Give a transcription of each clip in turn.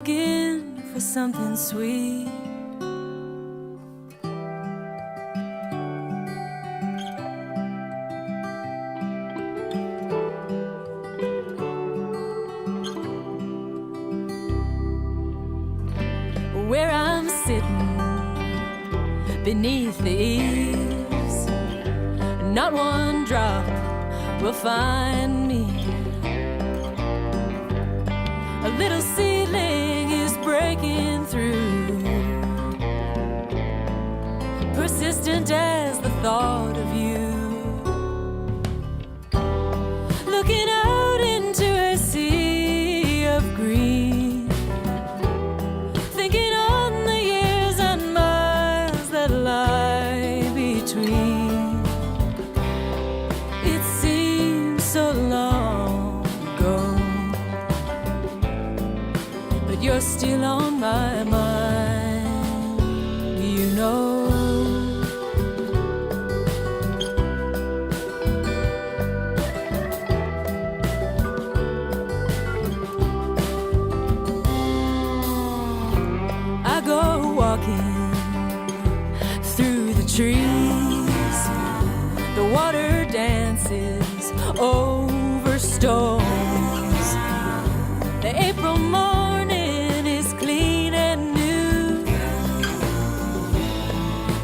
looking for something sweet. Where I'm sitting beneath the eaves, not one drop will find me. A little seedling is breaking through, persistent as the thought of you. Looking out into a sea of green, thinking on the years and miles that lie between. It seems so long ago, but you're still on my mind, you know. I go walking through the trees, the water dances over stones. The April morning is clean and new,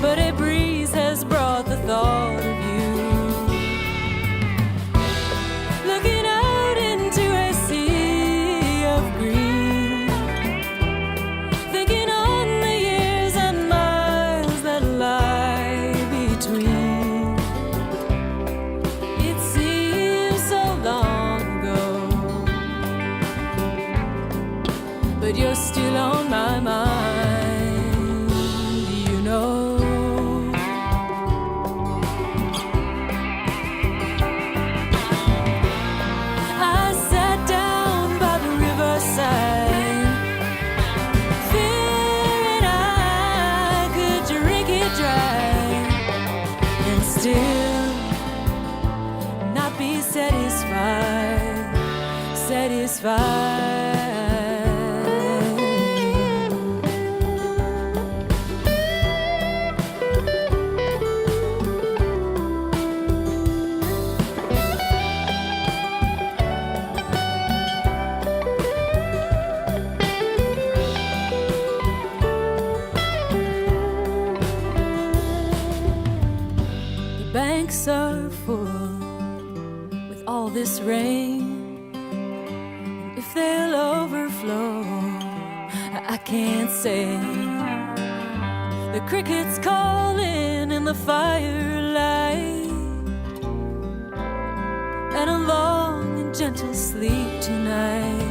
but a breeze has brought the thought of you. Looking out into a sea of green, thinking on the years and miles that lie between. It seems so long ago, but you're still on my mind, you know. I sat down by the riverside, fearing I could drink it dry and still not be satisfied, satisfied. The banks are full with all this rain, and if they'll overflow, I can't say. The crickets calling in the firelight, and a long and gentle sleep tonight.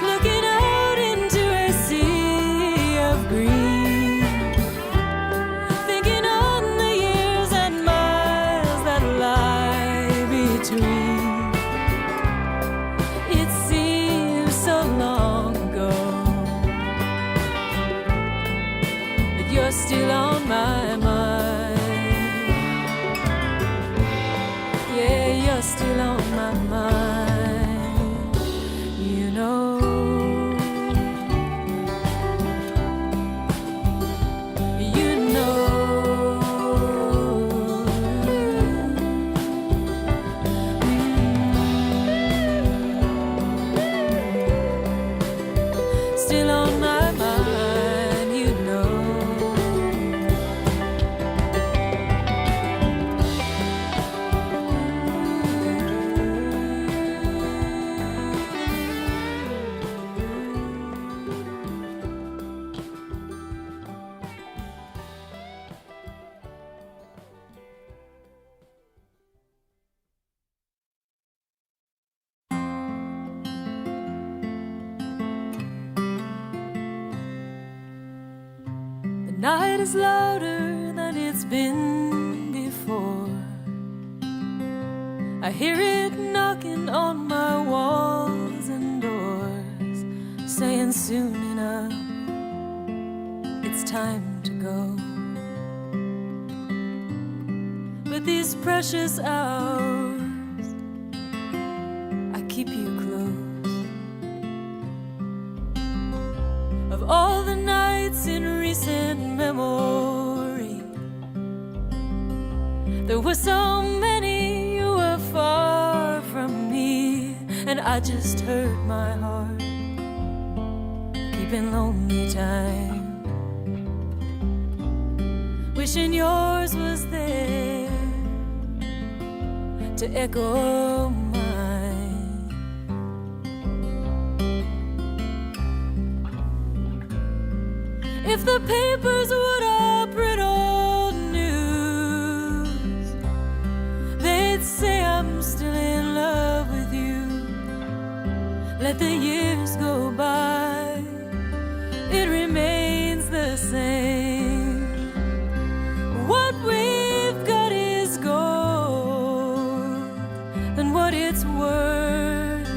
Looking out into a sea of green, thinking on the years and miles that lie between. It seems so long ago, but you're still on my mind. Yeah, you're still on my mind, you know. You know. Still on my mind, you know. The night is louder than it's been before. I hear it knocking on my walls and doors, saying soon enough it's time to go. But these precious hours, I keep you close. of all the nights in recent memory. There were so many you were far from me, and I just hurt my heart, keeping lonely time, wishing yours was there to echo mine. If the papers would have print old news, they'd say I'm still in love with you. Let the years go by, it remains the same. What we've got is gold, and what it's worth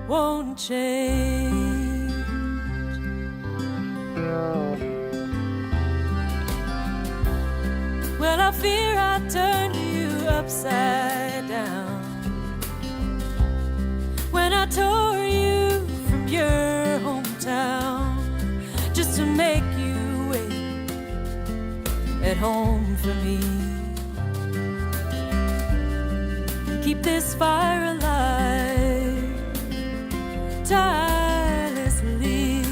won't change. Well, I fear I turned you upside down when I tore you from your hometown, just to make you wait at home for me. Keep this fire alive tirelessly.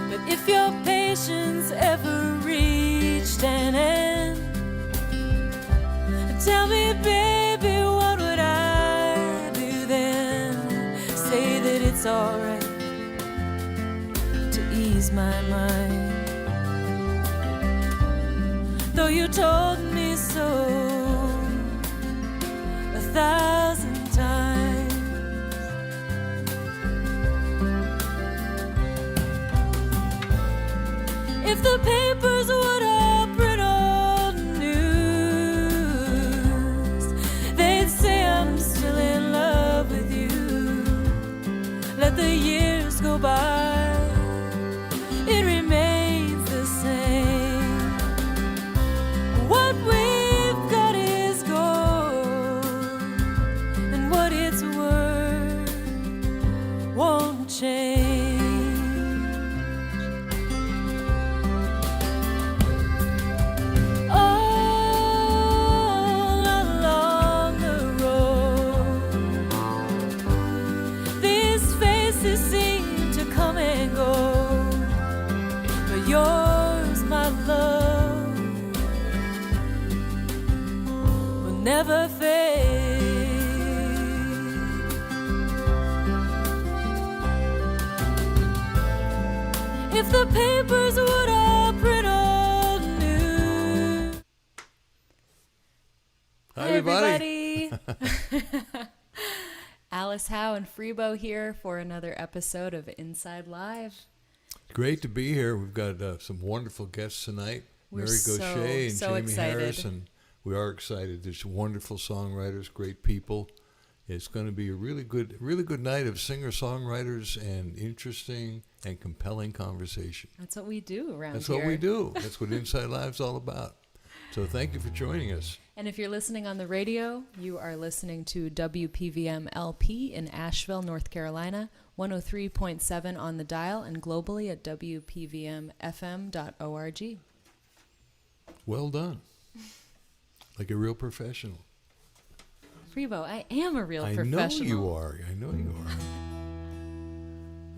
But if your patience ever reached an end, tell me, baby, what would I do then? Say that it's alright to ease my mind, though you told me so 1,000 times. If the papers would have print old news, they'd say I'm still in love with you. Let the years go by, it remains the same. What we've got is gold, and what it's worth won't change. All along the road, these faces seem to come and go, but yours, my love, will never fade. If the papers would have print old news. Hi, Hey, everybody. Alice, Howe, and Freebo here for another episode of Inside Live. Great to be here. We've got some wonderful guests tonight. We're Mary Gauthier and so Jaimee excited. Harris, and we are excited. There's wonderful songwriters, great people. It's going to be a really good night of singer-songwriters and interesting and compelling conversation. That's what we do around That's here. what we do. That's what Inside Live's all about. So thank you for joining us. And if you're listening on the radio, you are listening to WPVM LP in Asheville, North Carolina, 103.7 on the dial, and globally at WPVMFM.org. Well done. Like a real professional. Freebo, I am a real I professional. know you are. I know you are.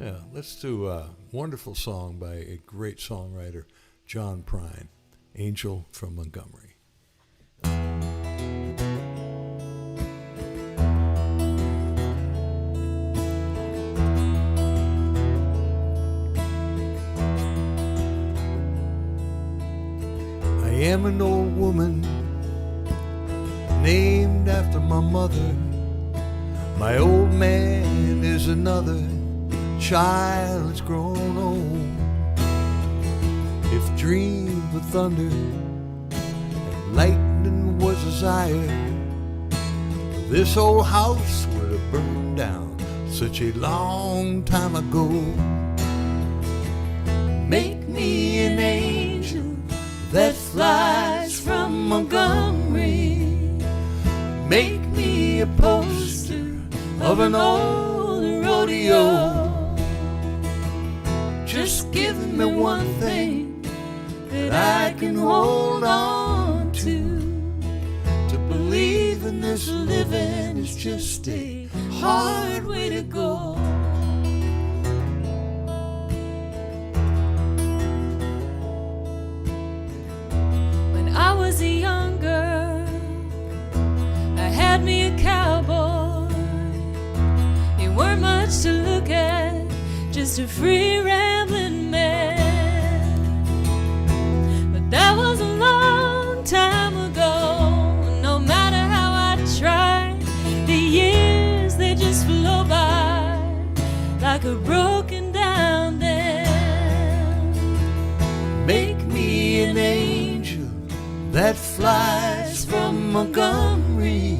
Yeah, let's do a wonderful song by a great songwriter, John Prine, Angel from Montgomery. I am an old woman named after my mother. My old man is another child that's grown old. If dreams were thunder and lightning was desire, this old house would have burned down such a long time ago. Make me an angel that flies from Montgomery. Make me a poster of an old rodeo. Just give me one thing that I can hold on to believe in this living is just a hard way to go. When I was a young girl, I had me a cowboy. He weren't much to look at, just a free rambling man. But that was a long time ago. No matter how I tried, the years they just flow by like a broken down dam. Make me an angel that flies from Montgomery.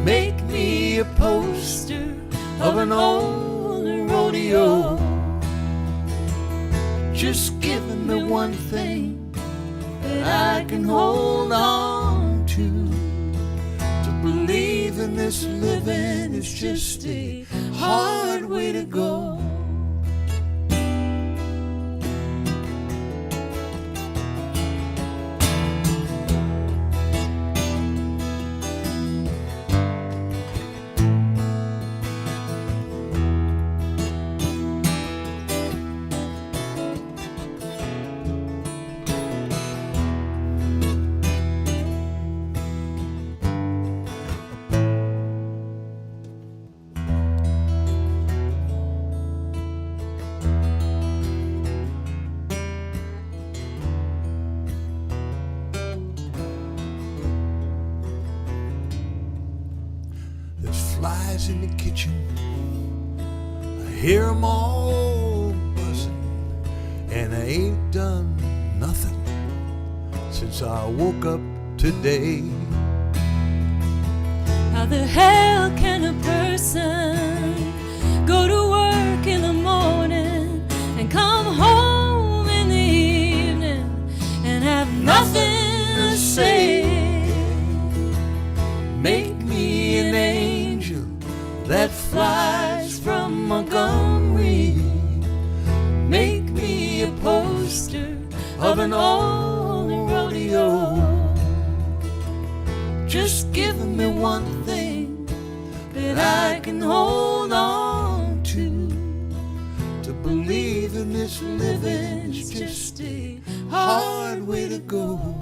Make me a poster of an old rodeo. Just give me one thing that I can hold on to believe in this living is just a hard way to go. Flies in the kitchen, I hear 'em all buzzing, and I ain't done nothing since I woke up today. How the hell can a person go to work in the morning and come home in the evening and have nothing to say? Make me an angel that flies from Montgomery. Make me a poster of an old rodeo. Just give me one thing that I can hold on to believe in this living is just a hard way to go.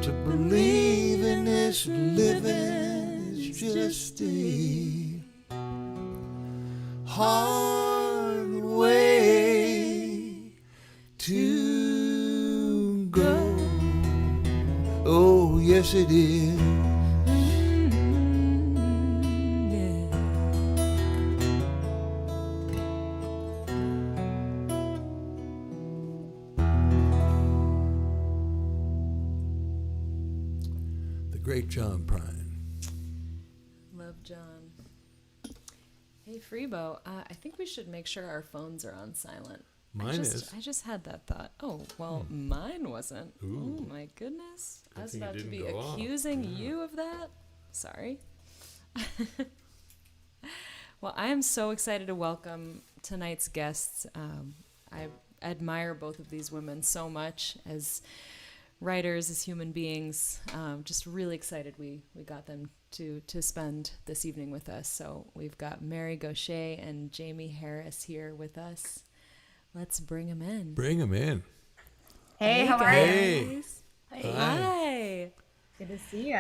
To believe in this living is just a hard way to go. Oh, yes it is. The great John Prine. Love John. Hey, Freebo, I think we should make sure our phones are on silent. Mine is. I just had that thought. Oh, well, mine wasn't. Ooh. Oh, my goodness. I Good was thing it about to didn't be go off. accusing you of that. Sorry. Well, I am so excited to welcome tonight's guests. I admire both of these women so much as writers, as human beings. Just really excited we got them to spend this evening with us. So we've got Mary Gauthier and Jaimee Harris here with us. Let's bring them in. Bring them in. Hey, how are you? Hey. Hi. Good to see you.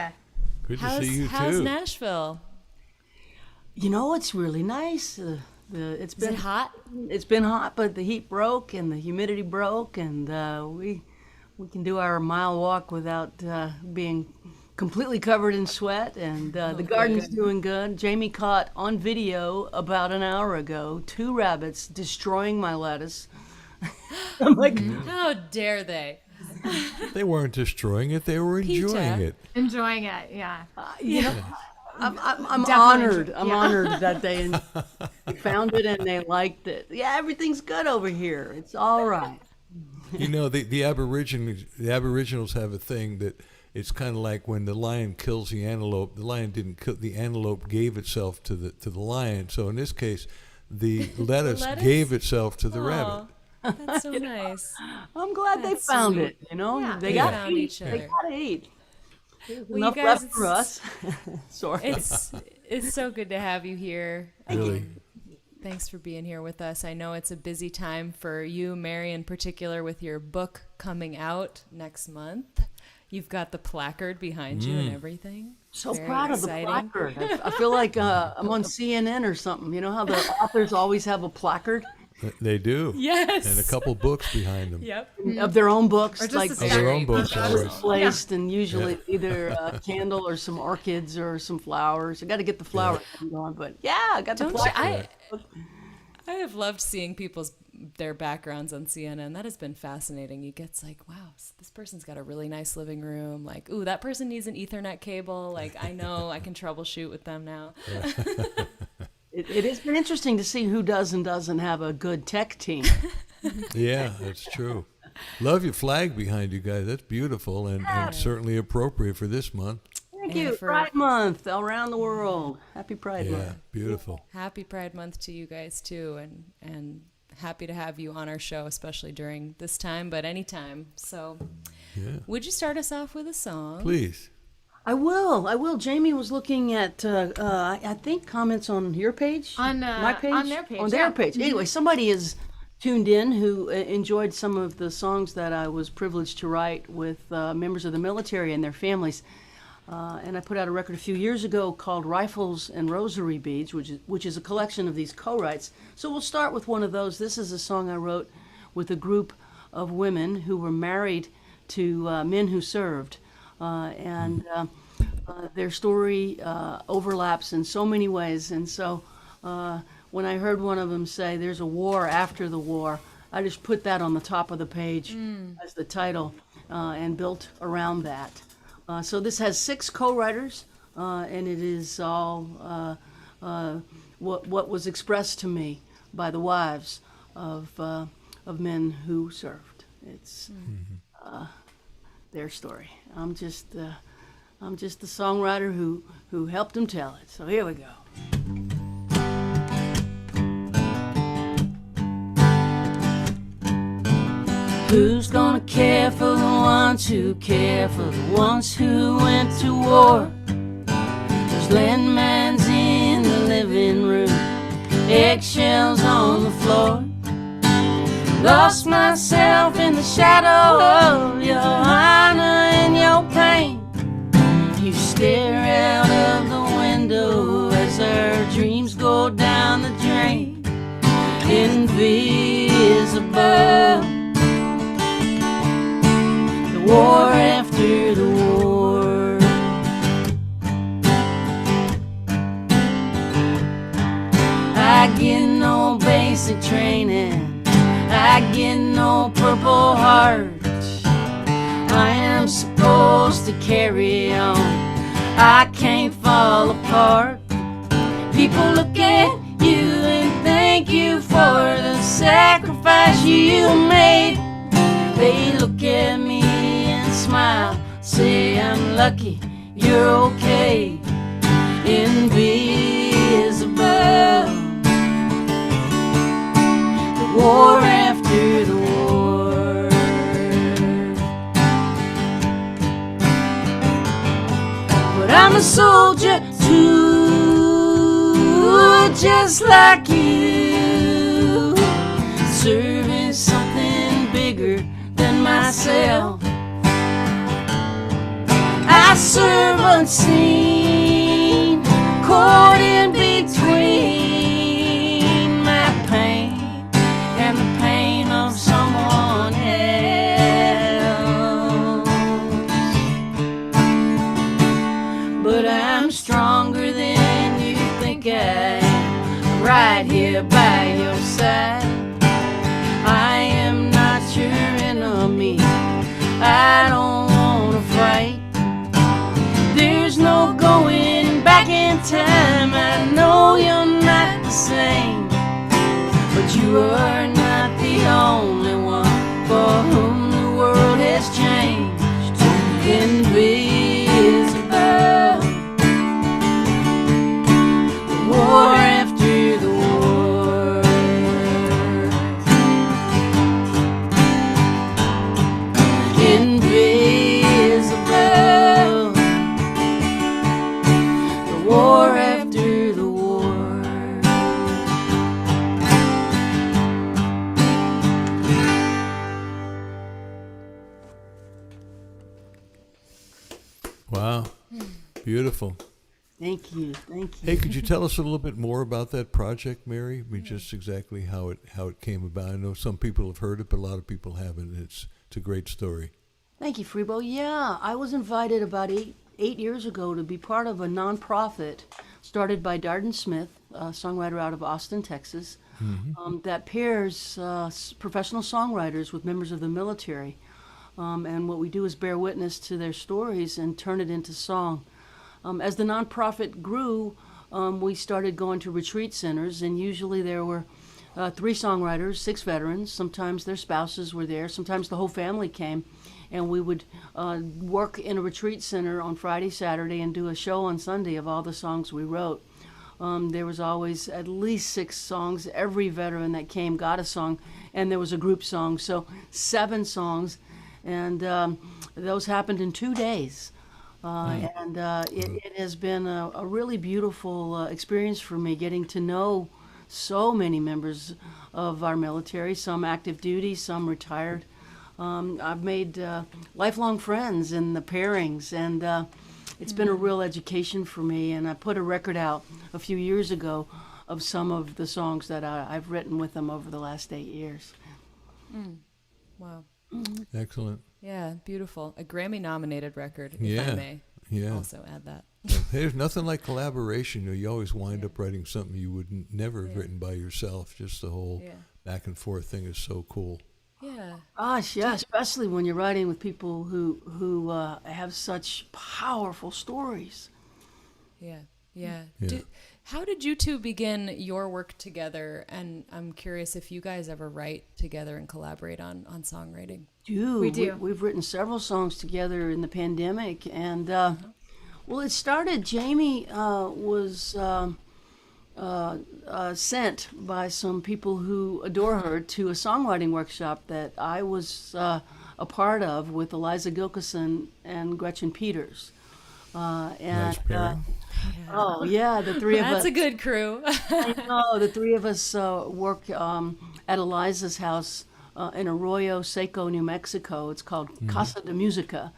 Good to see you too. How's Nashville? You know, it's really nice. It's Is it been hot? It's been hot, but the heat broke and the humidity broke, and we can do our mile walk without being completely covered in sweat. And the garden's doing good. Jaimee caught on video about an hour ago 2 rabbits destroying my lettuce. I'm like, How dare they? They weren't destroying it; they were enjoying it. Enjoying it, yeah. you know, I'm Definitely honored. enjoy- I'm yeah. honored that they found it and they liked it. Yeah, everything's good over here. It's all right. You know, the Aboriginals have a thing that it's kind of like when the lion kills the antelope. The lion didn't kill the antelope; gave itself to the lion. So in this case, the lettuce lettuce? gave itself to the rabbit. Aw, that's so nice. I'm glad That's they found sweet. it. You know, Yeah. they They gotta found eat. each They other. gotta eat. There's Well, you enough guys, left for us. Sorry. It's so good to have you here. Really. Thanks for being here with us. I know it's a busy time for you, Mary, in particular, with your book coming out next month. You've got the placard behind you and everything. So Very proud exciting. of the placard. I feel like I'm on CNN or something. You know how the authors always have a placard They do. Yes. And a couple books behind them. Yep. of their own books, Or just like a Of their own story. books always. placed, and usually either a candle or some orchids or some flowers. I got to get the flower thing going, but yeah, I got the Don't you, placard. I have loved seeing their backgrounds on CNN. That has been fascinating. You get like, wow, this person's got a really nice living room. Like, ooh, that person needs an Ethernet cable. Like, I know I can troubleshoot with them now. It has been interesting to see who does and doesn't have a good tech team. Yeah, that's true. Love your flag behind you guys. That's beautiful and certainly appropriate for this month. Thank And you. for- Pride Month around the world. Happy Pride Yeah, Month. beautiful. Happy Pride Month to you guys too, and happy to have you on our show, especially during this time, but anytime. So, Yeah. would you start us off with a song? Please. I will. Jamie was looking at, I think, comments on your page? On, my page? on their page, On their yeah. page. Anyway, somebody is tuned in who enjoyed some of the songs that I was privileged to write with members of the military and their families. And I put out a record a few years ago called Rifles and Rosary Beads, which is a collection of these co-writes. So we'll start with one of those. This is a song I wrote with a group of women who were married to men who served. And their story overlaps in so many ways. And so when I heard one of them say, there's a war after the war, I just put that on the top of the page as the title and built around that. So this has 6 co-writers, and it is all what was expressed to me by the wives of men who served. It's their story. I'm just the songwriter who helped them tell it. So here we go. Who's gonna care for the ones who care for the ones who went to war? There's landmines in the living room, eggshells on the floor. Lost myself in the shadow of your honor and your pain. You stare out of the window as our dreams go down the drain. Invisible, the war after the war. I get no basic training, I get no Purple Heart. I am supposed to carry on, I can't fall apart. People look at you and thank you for the sacrifice you made. They look at me and smile, say I'm lucky, you're okay. Invisible, the war after the war. But I'm a soldier too, just like you, serving something bigger than myself. I serve unseen, caught in between my pain and the pain of someone else. But I'm stronger than you think I am, right here by your side. I am not your enemy, I don't wanna fight. There's no going back in time, I know you're not the same. But you are not the only one for whom the world has changed. Invisible, the war after the war. beautiful. Thank you. Thank you. Hey, could you tell us a little bit more about that project, Mary? I mean, just exactly how it came about. I know some people have heard it, but a lot of people haven't. It's a great story. Thank you, Freebo. Yeah, I was invited about eight years ago to be part of a nonprofit started by Darden Smith, a songwriter out of Austin, Texas, that pairs professional songwriters with members of the military. And what we do is bear witness to their stories and turn it into song. As the nonprofit grew, we started going to retreat centers, and usually there were 3 songwriters, 6 veterans. Sometimes their spouses were there. Sometimes the whole family came, and we would work in a retreat center on Friday, Saturday, and do a show on Sunday of all the songs we wrote. There was always at least 6 songs. Every veteran that came got a song, and there was a group song, so 7 songs, and those happened in 2 days. And it has been a really beautiful experience for me, getting to know so many members of our military, some active duty, some retired. I've made lifelong friends in the pairings, and it's been a real education for me. And I put a record out a few years ago of some of the songs that I've written with them over the last 8 years. Wow. Excellent. Yeah, beautiful. A Grammy-nominated record, if I may also add that. There's nothing like collaboration. You always wind up writing something you would never have written by yourself. Just the whole back and forth thing is so cool. Yeah. Gosh, yeah, especially when you're writing with people who have such powerful stories. Yeah. How did you two begin your work together? And I'm curious if you guys ever write together and collaborate on songwriting. We do. We've written several songs together in the pandemic, and well, it started. Jaimee was sent by some people who adore her to a songwriting workshop that I was a part of with Eliza Gilkison and Gretchen Peters. Nice pairing. Oh yeah, the 3 of us. That's a good crew. I know, the 3 of us work at Eliza's house in Arroyo Seco, New Mexico. It's called Casa de Musica.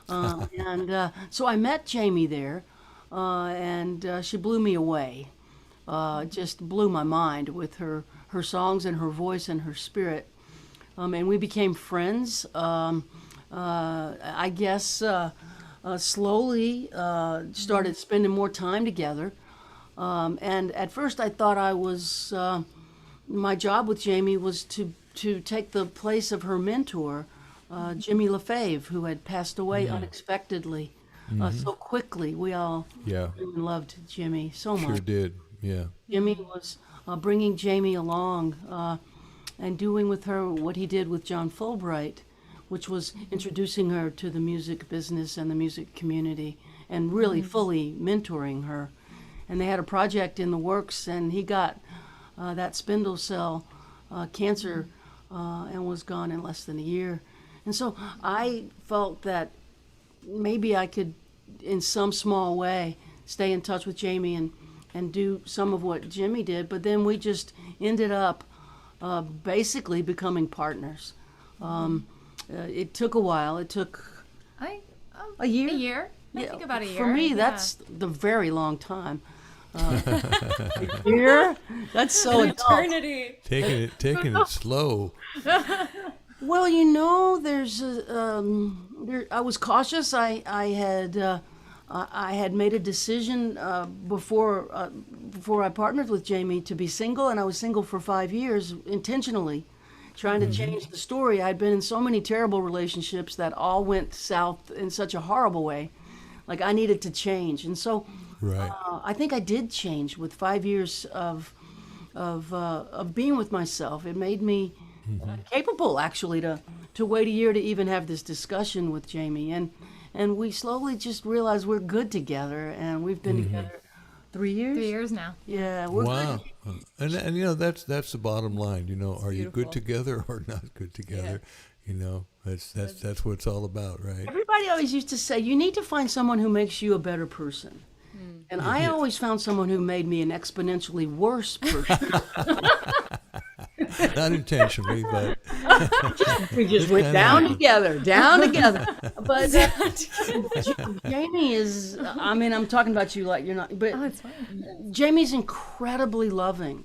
And so I met Jaimee there, and she blew me away. Just blew my mind with her songs and her voice and her spirit. And we became friends. I guess slowly started spending more time together. And at first I thought I was, my job with Jaimee was to take the place of her mentor, Jimmy LaFave, who had passed away unexpectedly so quickly. We all loved Jimmy so much. Sure did, yeah. Jimmy was bringing Jaimee along and doing with her what he did with John Fulbright, which was introducing her to the music business and the music community and really fully mentoring her. And they had a project in the works, and he got that spindle cell cancer and was gone in less than a year. And so I felt that maybe I could, in some small way, stay in touch with Jaimee and do some of what Jimmy did. But then we just ended up basically becoming partners. It took a while. It took a year. A year? I think about a year. For me, that's the very long time. A year? That's so adult. Eternity. Taking it slow. Well, you know, there's I was cautious. I had made a decision before I partnered with Jaimee to be single, and I was single for 5 years intentionally, trying to change the story. I'd been in so many terrible relationships that all went south in such a horrible way. Like, I needed to change, and so I think I did change with 5 years of being with myself. It made me capable, actually, to wait a year to even have this discussion with Jaimee, and we slowly just realized we're good together, and we've been together 3 years. 3 years now. Yeah, we're Wow. good. And you know, that's the bottom line. You know, are you beautiful. good together or not good together? You know, that's what it's all about, right? Everybody always used to say, you need to find someone who makes you a better person. And I always found someone who made me an exponentially worse person. Not intentionally, but We just went down together. But Jamie is, I mean, I'm talking about you like you're not, but it's fine. Jamie's incredibly loving.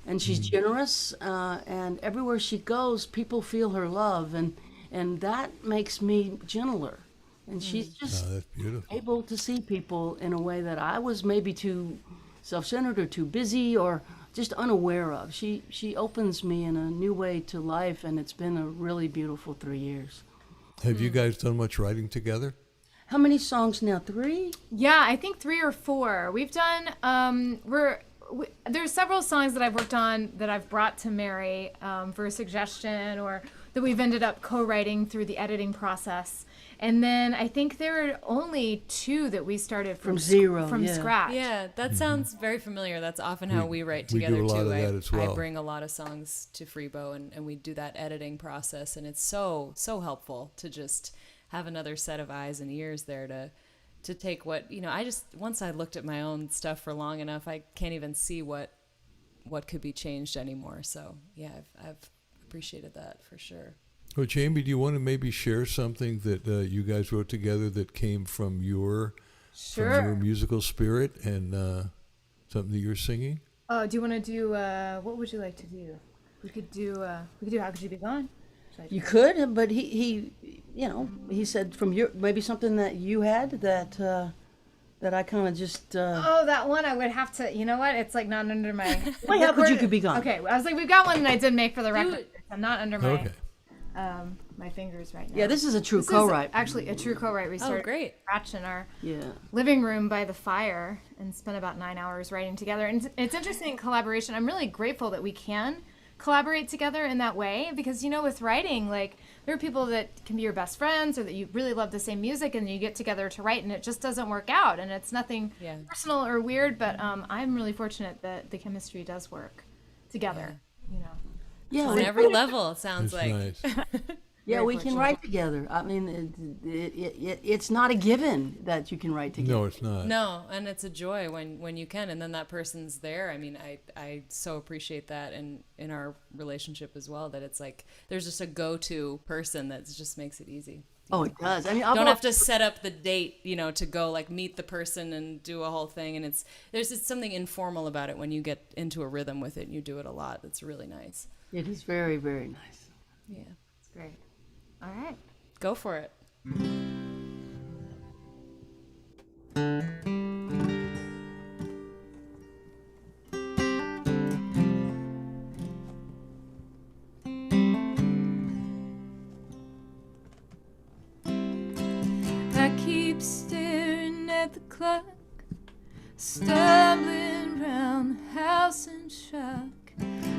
And she's generous, and everywhere she goes, people feel her love, and that makes me gentler. And she's just that's beautiful. able to see people in a way that I was maybe too self-centered or too busy or just unaware of. She opens me in a new way to life, and it's been a really beautiful 3 years. Have you guys done much writing together? How many songs now? 3? Yeah, I think 3 or 4. We've done, there's several songs that I've worked on that I've brought to Mary for a suggestion, or that we've ended up co-writing through the editing process. And then I think there are only 2 that we started from zero, from yeah. scratch. Yeah, that sounds very familiar. That's often how we write together we do a lot too. of that as well. I bring a lot of songs to Freebo, and we do that editing process, and it's so helpful to just have another set of eyes and ears there to take what, I just, once I looked at my own stuff for long enough, I can't even see what could be changed anymore. So yeah, I've appreciated that for sure. Well, Jamie, do you want to maybe share something that you guys wrote together that came from your musical spirit and something that you're singing? Do you want to do, what would you like to do? We could do How Could You Be Gone? You could, but he said from your, maybe something that you had that I kind of just. Oh, that one I would have to. You know what? It's like not under my. How Could You Be Gone? Okay, I was like, we've got one that I did make for the record. I'm not under my Okay. my fingers right now. Yeah, this is a true This is co-write. actually a true co-write. We started great. scratch in our Yeah. living room by the fire and spent about 9 hours writing together. And it's interesting collaboration. I'm really grateful that we can collaborate together in that way, because with writing, like, there are people that can be your best friends, or that you really love the same music, and you get together to write and it just doesn't work out, and it's nothing personal or weird, but I'm really fortunate that the chemistry does work together. Yeah, On every level, it sounds That's like. nice. yeah, Very we can fortunate. write together. I mean, it's not a given that you can write together. No, it's not. No, and it's a joy when you can, and then that person's there. I mean, I so appreciate that in our relationship as well, that it's like there's just a go-to person that just makes it easy. Oh, it does. I mean, Don't have to set up the date, to go like meet the person and do a whole thing. And there's just something informal about it when you get into a rhythm with it and you do it a lot. It's really nice. It is very, very nice. Yeah. It's great. All right. Go for it. I keep staring at the clock, stumbling round the house in shock.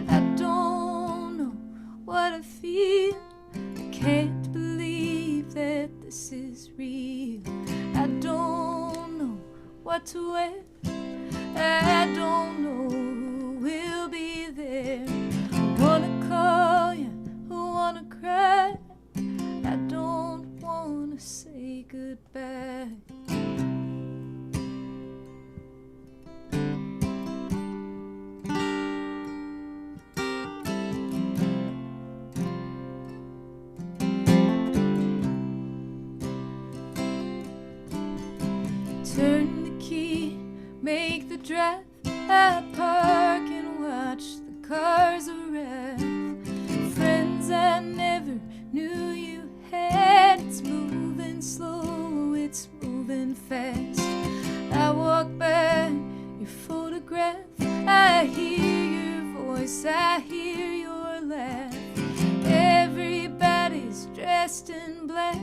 I don't know what I feel. I can't believe that this is real. I don't know what to wear. I don't know who will be there. I wanna call you, I wanna cry. I don't wanna say goodbye. Turn the key, make the drive. I park and watch the cars arrive. Friends I never knew you had. It's moving slow, it's moving fast. I walk by your photograph. I hear your voice, I hear your laugh. Everybody's dressed in black.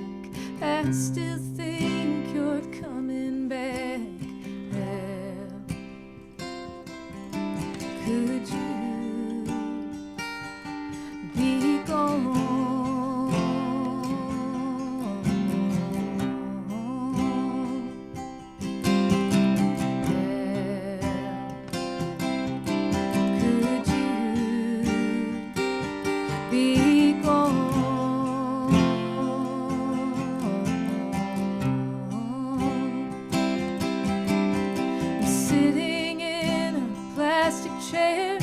I still think you're coming back. Well, could you be gone? Could you be gone? I'm sitting in a plastic chair,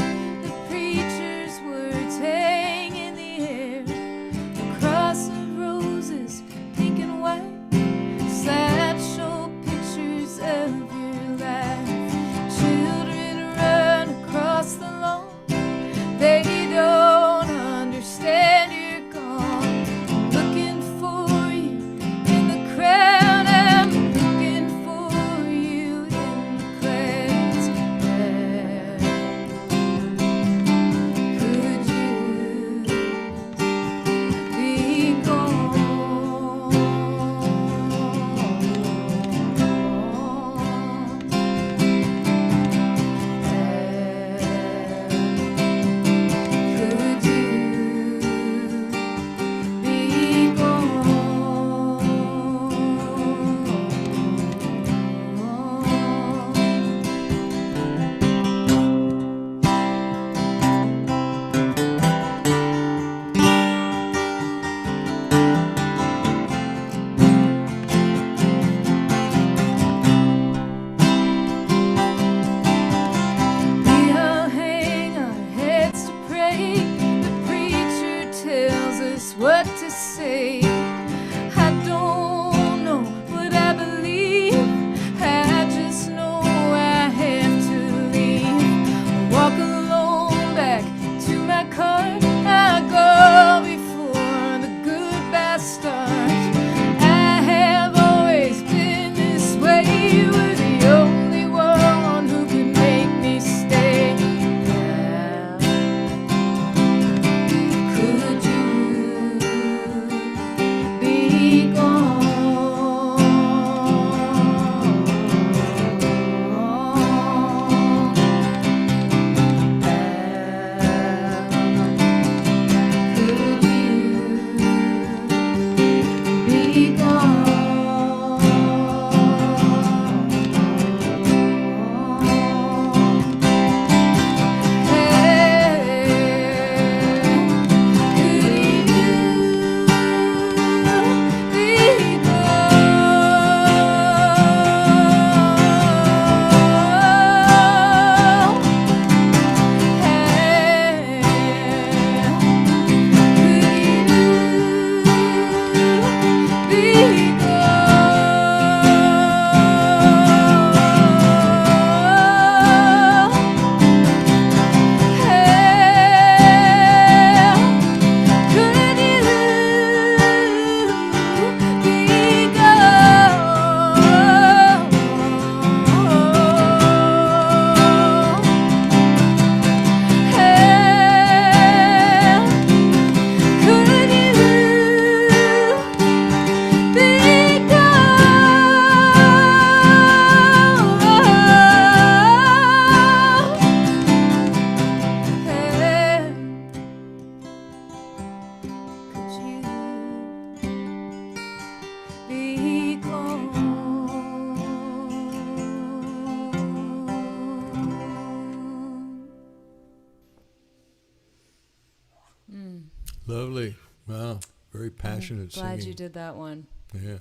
Lovely. Wow. Very passionate Glad singing. you did that one. Yeah.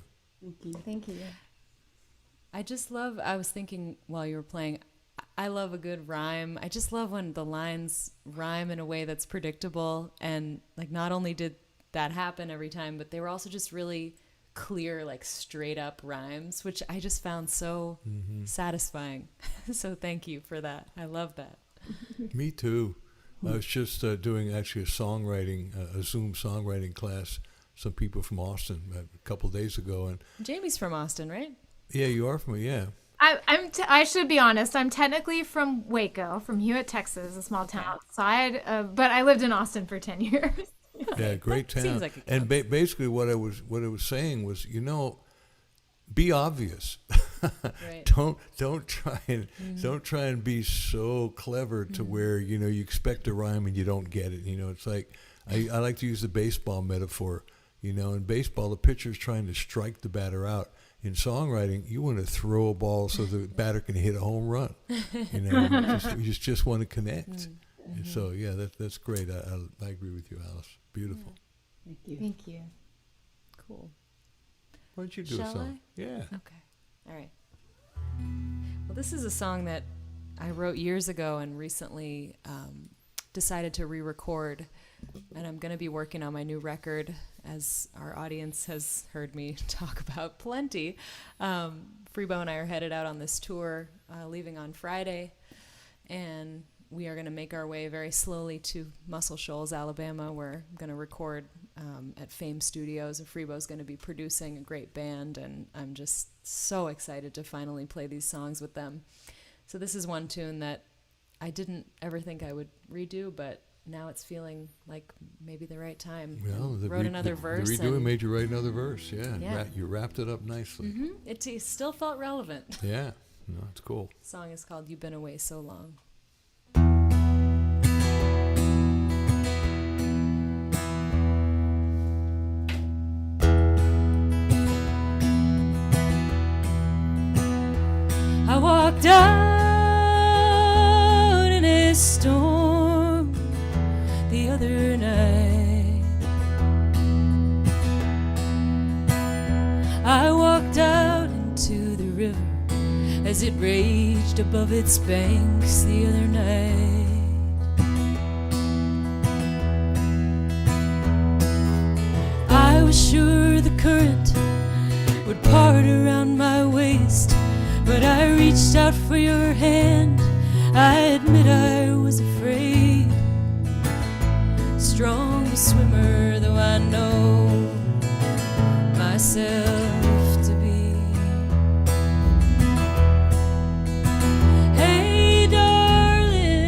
Thank you. I was thinking while you were playing, I love a good rhyme. I just love when the lines rhyme in a way that's predictable. And like, not only did that happen every time, but they were also just really clear, like straight up rhymes, which I just found so satisfying. So thank you for that. I love that. Me too. I was just doing actually a Zoom songwriting class. Some people from Austin a couple days ago, and Jamie's from Austin, right? yeah, you are from I should be honest. I'm technically from Waco, from Hewitt, Texas, a small town. So but I lived in Austin for 10 years. Yeah, great town. Seems like it and basically, what I was saying was, be obvious. Right. Don't try and be so clever to where you expect a rhyme and you don't get it. It's like I like to use the baseball metaphor. In baseball, the pitcher's trying to strike the batter out. In songwriting, you want to throw a ball so the batter can hit a home run. You just want to connect. And so yeah, that's great. I agree with you, Alice. Beautiful. Thank you. Thank you. Cool. Why don't you do a Shall song? Yeah. Okay. All right. Well, this is a song that I wrote years ago and recently decided to re-record. And I'm going to be working on my new record, as our audience has heard me talk about plenty. Freebo and I are headed out on this tour, leaving on Friday. And we are going to make our way very slowly to Muscle Shoals, Alabama. We're going to record at Fame Studios. And Freebo's going to be producing a great band. And I'm just so excited to finally play these songs with them. So this is one tune that I didn't ever think I would redo, but now it's feeling like maybe the right time. Well, Wrote another verse. The redoing made you write another verse. Yeah. Yeah. You wrapped it up nicely. It still felt relevant. Yeah. No, it's cool. The song is called You've Been Away So Long. I walked out in a storm the other night. I walked out into the river as it raged above its banks the other night. I was sure the current would part around my waist, but I reached out for your hand. I admit I was afraid. Strong swimmer though I know myself to be. Hey darling,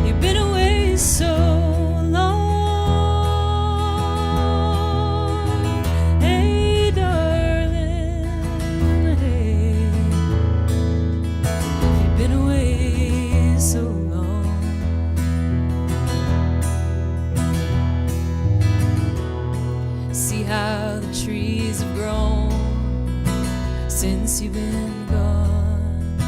you've been away so long. Hey darling, hey, you've been away so long. See how the trees have grown since you've been gone.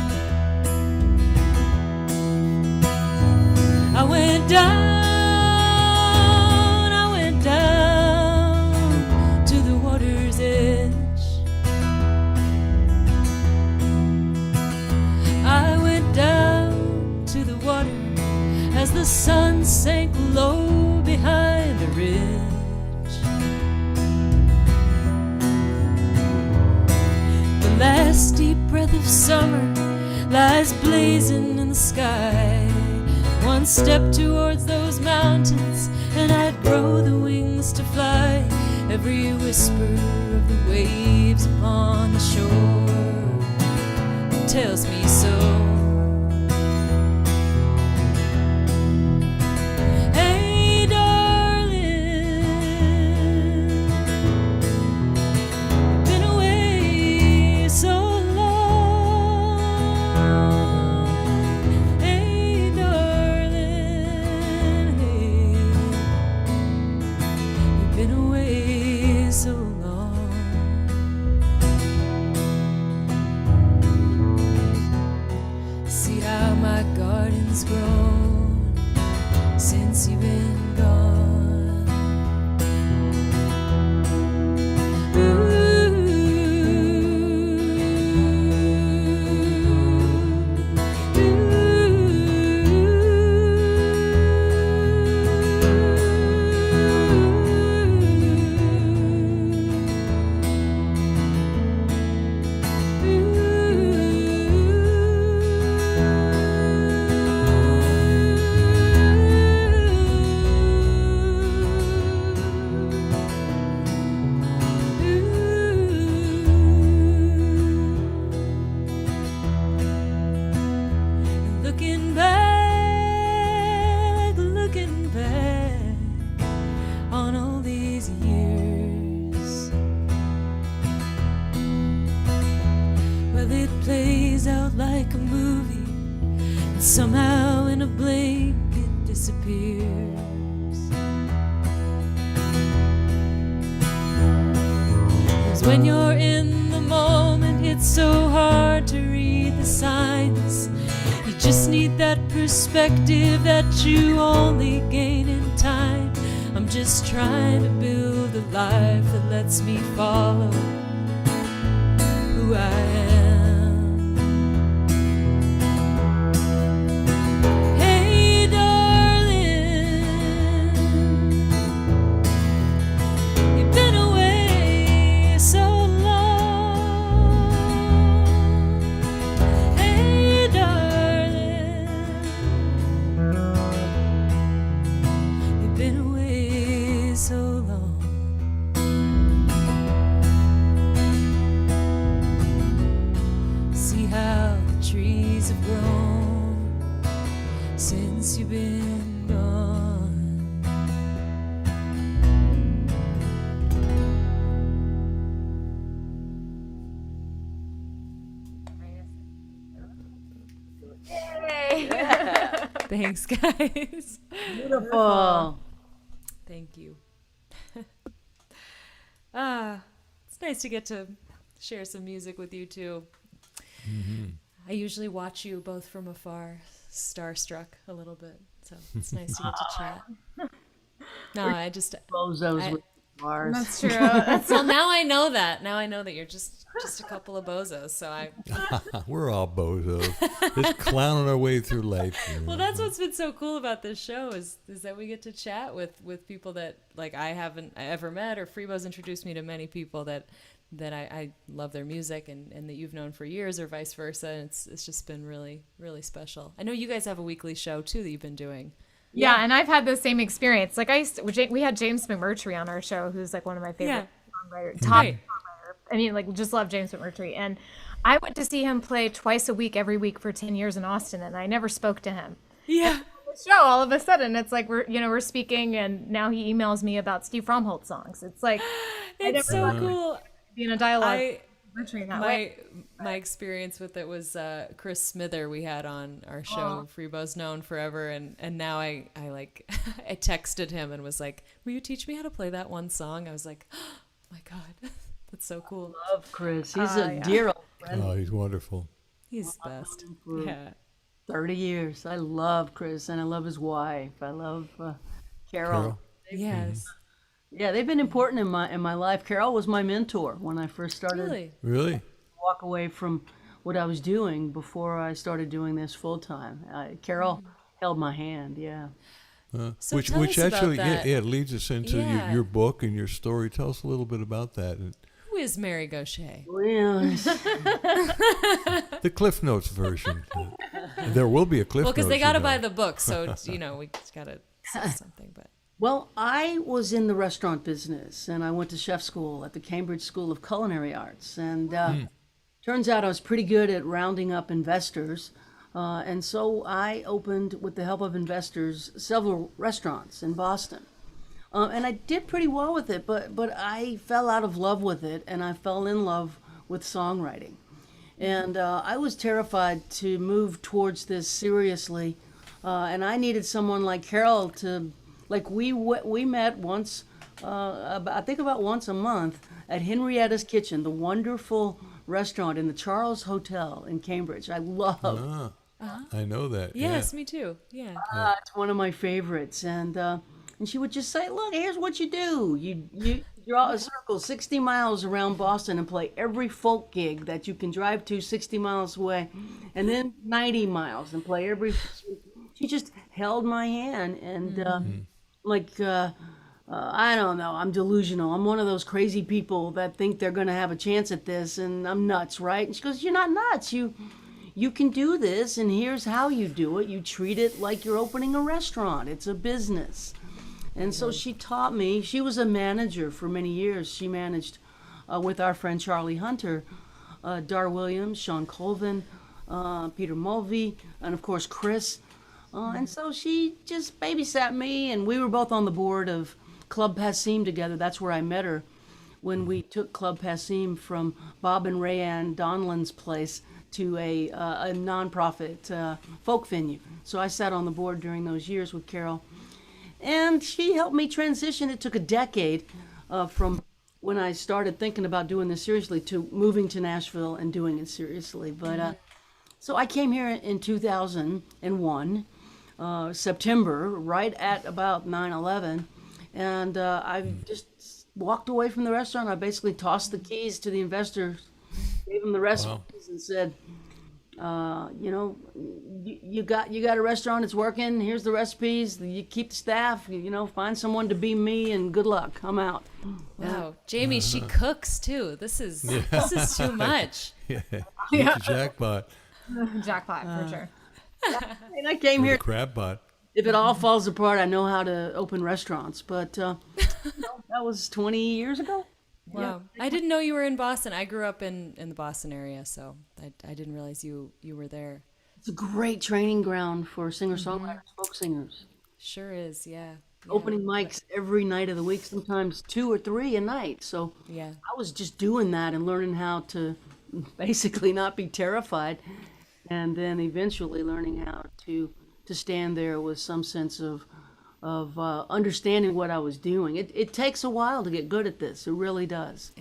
I went down to the water's edge. I went down to the water as the sun sank low behind the ridge. The last deep breath of summer lies blazing in the sky. One step towards those mountains and I'd grow the wings to fly. Every whisper of the waves upon the shore tells me so. Hey darling, you've been away so long. Hey darling, hey, you've been away so long. See how my garden's grown since you've been gone. Looking back on all these years, well, it plays out like a movie, and somehow in a blink it disappears. 'Cause when you're in the moment, it's so hard to read the signs. You just need that perspective that you only gain in time. I'm just trying to build a life that lets me follow who I am. Hey, darling, you've been away so long. Hey, darling, you've been away so long. See how the trees have grown since you've been gone. Thanks, guys. Beautiful. Thank you. It's nice to get to share some music with you too. I usually watch you both from afar, starstruck a little bit, so it's nice to get to chat. No, I just Bozos with bars. That's true. well, now I know that. Now I know that you're just a couple of bozos. So We're all bozos, just clowning our way through life. well, that's what's been so cool about this show is that we get to chat with people that like I haven't ever met, or Freebo's introduced me to many people that I love their music and that you've known for years, or vice versa. And it's just been really, really special. I know you guys have a weekly show too that you've been doing. Yeah, and I've had the same experience. Like we had James McMurtry on our show, who's like one of my favorite songwriters, top Right. songwriter. I mean, like just love James McMurtry. And I went to see him play twice a week, every week for 10 years in Austin, and I never spoke to him. Yeah. The show, all of a sudden, it's like we're speaking, and now he emails me about Steve Fromholtz songs. It's like It's so cool. be in a dialogue. My experience with it was Chris Smither we had on our show. Freebo's known forever, and now I like I texted him and was like, will you teach me how to play that one song? I was like, oh my god, that's so cool. Love Chris. He's a dear old friend. Oh, he's wonderful. He's the best. For Yeah. 30 years. I love Chris, and I love his wife. I love Carol. Yes. Yeah, they've been important in my life. Carol was my mentor when I first started Really? Really? to walk away from what I was doing before I started doing this full time. Carol held my hand. Yeah. So which tell us about actually that. yeah, it leads us into Yeah. your book and your story. Tell us a little bit about that. Who is Mary Gauthier? Well, The Cliff Notes version. There will be a Cliff Well, Notes. because they got to you know. buy the book, so we just got to say something. But well, I was in the restaurant business, and I went to chef school at the Cambridge School of Culinary Arts. And turns out I was pretty good at rounding up investors. And so I opened, with the help of investors, several restaurants in Boston. And I did pretty well with it, but I fell out of love with it, and I fell in love with songwriting. And I was terrified to move towards this seriously. And I needed someone like Carol to, like we met once, I think about once a month at Henrietta's Kitchen, the wonderful restaurant in the Charles Hotel in Cambridge. I love I know that. Yes, me too. Yeah. It's one of my favorites, and she would just say, "Look, here's what you do: you draw a circle 60 miles around Boston and play every folk gig that you can drive to 60 miles away, and then 90 miles and play every." She just held my hand, and I don't know. I'm delusional. I'm one of those crazy people that think they're going to have a chance at this, and I'm nuts, right? And she goes, "You're not nuts. You can do this, and here's how you do it. You treat it like you're opening a restaurant. It's a business." And so she taught me. She was a manager for many years. She managed with our friend Charlie Hunter, Dar Williams, Sean Colvin, Peter Mulvey, and of course Chris. And so she just babysat me, and we were both on the board of Club Passim together. That's where I met her, when we took Club Passim from Bob and Rayanne Donlan's place to a nonprofit folk venue. So I sat on the board during those years with Carol, and she helped me transition. It took a decade from when I started thinking about doing this seriously to moving to Nashville and doing it seriously. But so I came here in 2001, September, right at about 9/11, and I just walked away from the restaurant. I basically tossed the keys to the investors, gave them the recipes, and said, you got a restaurant, it's working. Here's the recipes. You keep the staff. Find someone to be me, and good luck. I'm out. Wow, Jaimee, she cooks too. This is too much. Yeah. It's a jackpot. Jackpot for sure. And I came here. Crab bot. If it all falls apart, I know how to open restaurants. But that was 20 years ago. Wow. I didn't know you were in Boston. I grew up in the Boston area, so I didn't realize you were there. It's a great training ground for singer-songwriters, folk singers. Sure is, yeah. Opening mics every night of the week, sometimes 2 or 3 a night. So yeah. I was just doing that and learning how to basically not be terrified, and then eventually learning how to stand there with some sense of understanding what I was doing. It takes a while to get good at this. It really does.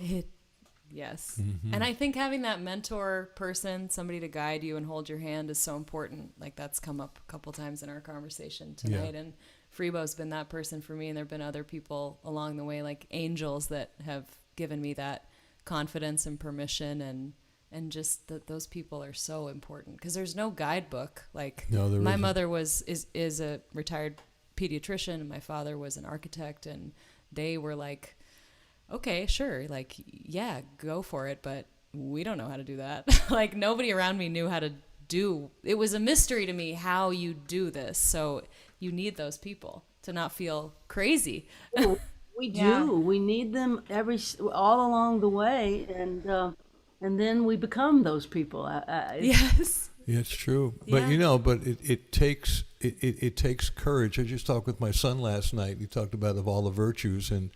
Yes. Mm-hmm. And I think having that mentor person, somebody to guide you and hold your hand, is so important. Like, that's come up a couple times in our conversation tonight. Yeah. And Freebo's been that person for me, and there have been other people along the way, like angels, that have given me that confidence and permission, and just that those people are so important, because there's no guidebook. Like, my mother is a retired pediatrician, and my father was an architect, and they were like, okay, sure, like, yeah, go for it, but we don't know how to do that. Like, nobody around me knew how to do it. Was a mystery to me how you do this. So you need those people to not feel crazy. We do. Yeah. We need them all along the way, and then we become those people. Yes. Yeah, it's true. But it takes courage. I just talked with my son last night. He talked about of all the virtues, and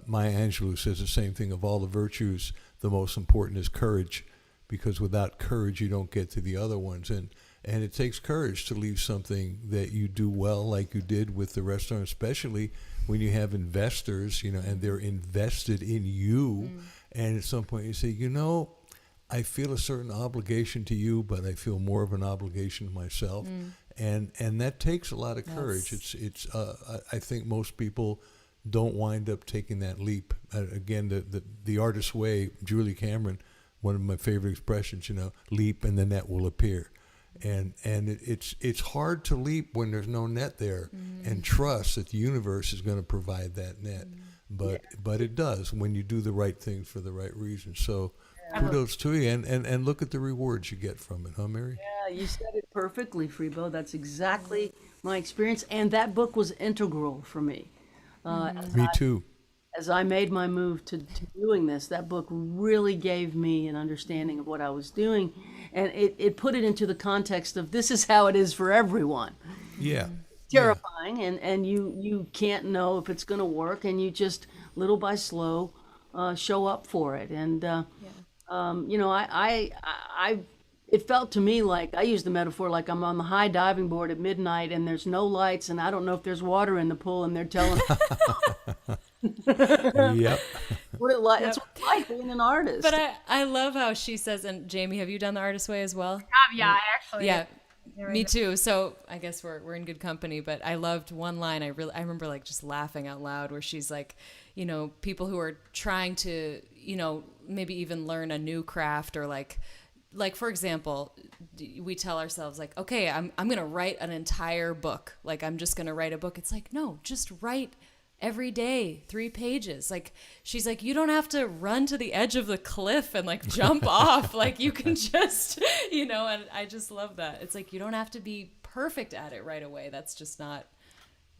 Maya Angelou says the same thing. Of all the virtues, the most important is courage, because without courage, you don't get to the other ones. And it takes courage to leave something that you do well, like you did with the restaurant, especially when you have investors, and they're invested in you. And at some point you say, I feel a certain obligation to you, but I feel more of an obligation to myself. And that takes a lot of courage. Yes. It's I think most people don't wind up taking that leap. Again, the artist's way, Julie Cameron, one of my favorite expressions, leap and the net will appear. And it's hard to leap when there's no net there, and trust that the universe is going to provide that net. But it does when you do the right things for the right reasons. So kudos to you, and look at the rewards you get from it, huh, Mary? Yeah, you said it perfectly, Freebo. That's exactly my experience, and that book was integral for me. Me too. As I made my move to doing this, that book really gave me an understanding of what I was doing, and it put it into the context of this is how it is for everyone. Yeah. Terrifying, and you can't know if it's going to work, and you just little by slow show up for it. And it felt to me like, I use the metaphor like I'm on the high diving board at midnight, and there's no lights, and I don't know if there's water in the pool, and they're telling me. Yep. what it like. That's what it's like being an artist. But I love how she says, and Jamie, have you done the artist way as well? Yeah, I actually. Yeah, me too. So I guess we're in good company. But I loved one line. I remember like just laughing out loud where she's like, you know, people who are trying to, you know, maybe even learn a new craft or like for example, we tell ourselves like, okay, I'm gonna write an entire book. Like I'm just gonna write a book. It's like, no, just write every day 3 pages. Like she's like, you don't have to run to the edge of the cliff and like jump off. Like you can just, you know. And I just love that. It's like you don't have to be perfect at it right away. That's just not.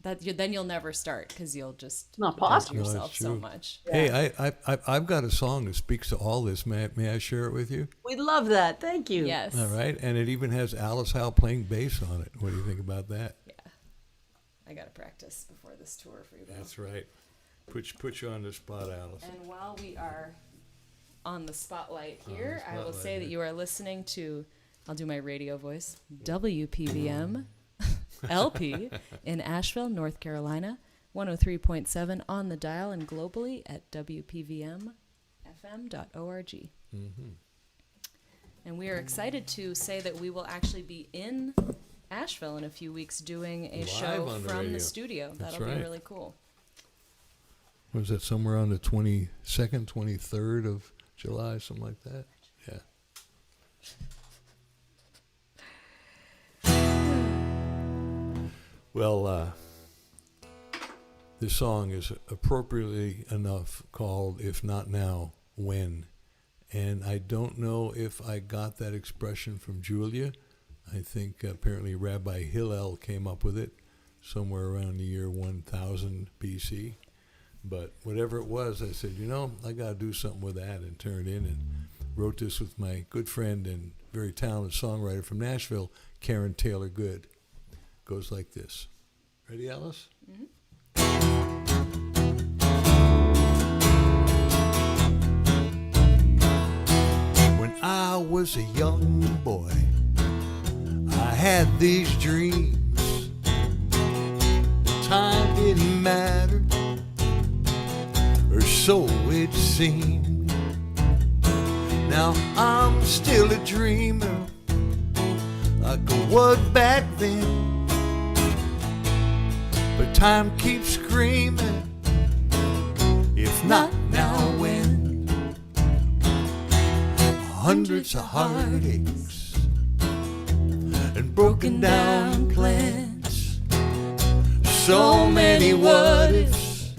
Then you'll never start because you'll just not possible yourself so much. Hey, I've got a song that speaks to all this. May I share it with you? We'd love that. Thank you. Yes. All right, and it even has Alice Howe playing bass on it. What do you think about that? Yeah, I gotta practice before this tour for you. That's right. Put you on the spot, Alice. And while we are on the spotlight here, I will say that you are listening to. I'll do my radio voice. WPVM. LP in Asheville, North Carolina, 103.7 on the dial and globally at WPVMFM.org. Mm-hmm. And we are excited to say that we will actually be in Asheville in a few weeks doing a show from the studio. That'll be really cool. Was that somewhere on the 22nd, 23rd of July, something like that? Yeah. Well, this song is appropriately enough called If Not Now, When? And I don't know if I got that expression from Julia. I think apparently Rabbi Hillel came up with it somewhere around the year 1000 BC. But whatever it was, I said, I got to do something with that and turn it in and wrote this with my good friend and very talented songwriter from Nashville, Karen Taylor Good. Goes like this. Ready, Alice? Mm-hmm. When I was a young boy, I had these dreams. Time didn't matter, or so it seemed. Now I'm still a dreamer, like I was back then. But time keeps screaming, if not now, when? Hundreds of heartaches and broken down plans, so many what ifs,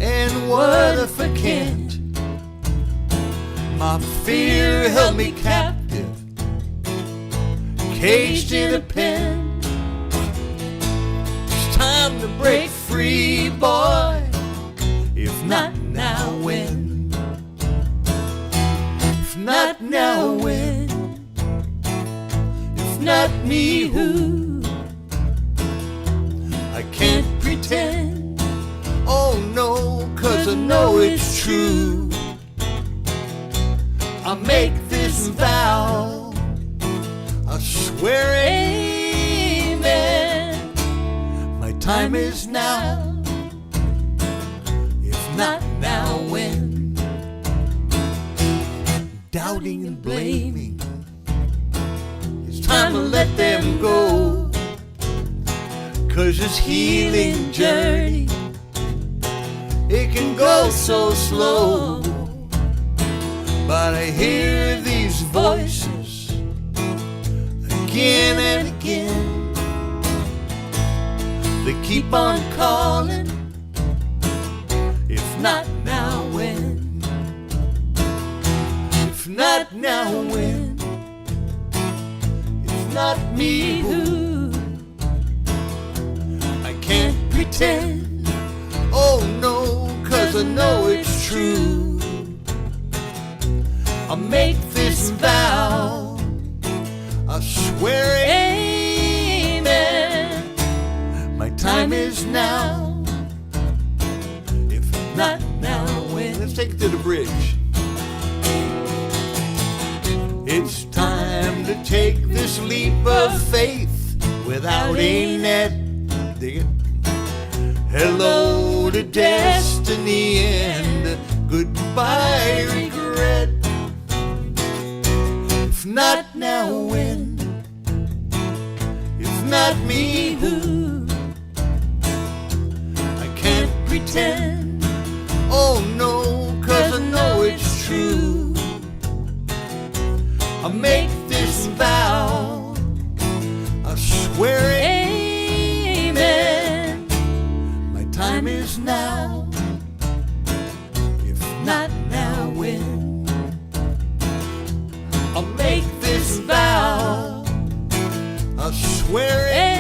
and what if I can't? My fear held me captive, caged in a pen. Time to break free, boy. If not now, when? If not now, when? If not me, who? I can't pretend. Oh no, 'cause I know it's true. I make this vow, I swear, amen. Time is now. If not now, when? Doubting and blaming, it's time to let them go. 'Cause this healing journey, it can go so slow. But I hear these voices again and again. They keep on calling, if not now, when? If not now, when? If not me, who? I can't pretend, oh no, 'cause I know it's true. I make this vow, I swear, amen. My time is now. If not now, when? Let's take it to the bridge. It's time to take this leap of faith without a net. Dig it. Hello to destiny and Goodbye, regret. If not now, when? If not me, who? I can't pretend. Oh no, 'cause I know it's true. I make this vow, I swear it. Amen. My time is now. If not now, when? I'll make this vow, I swear it.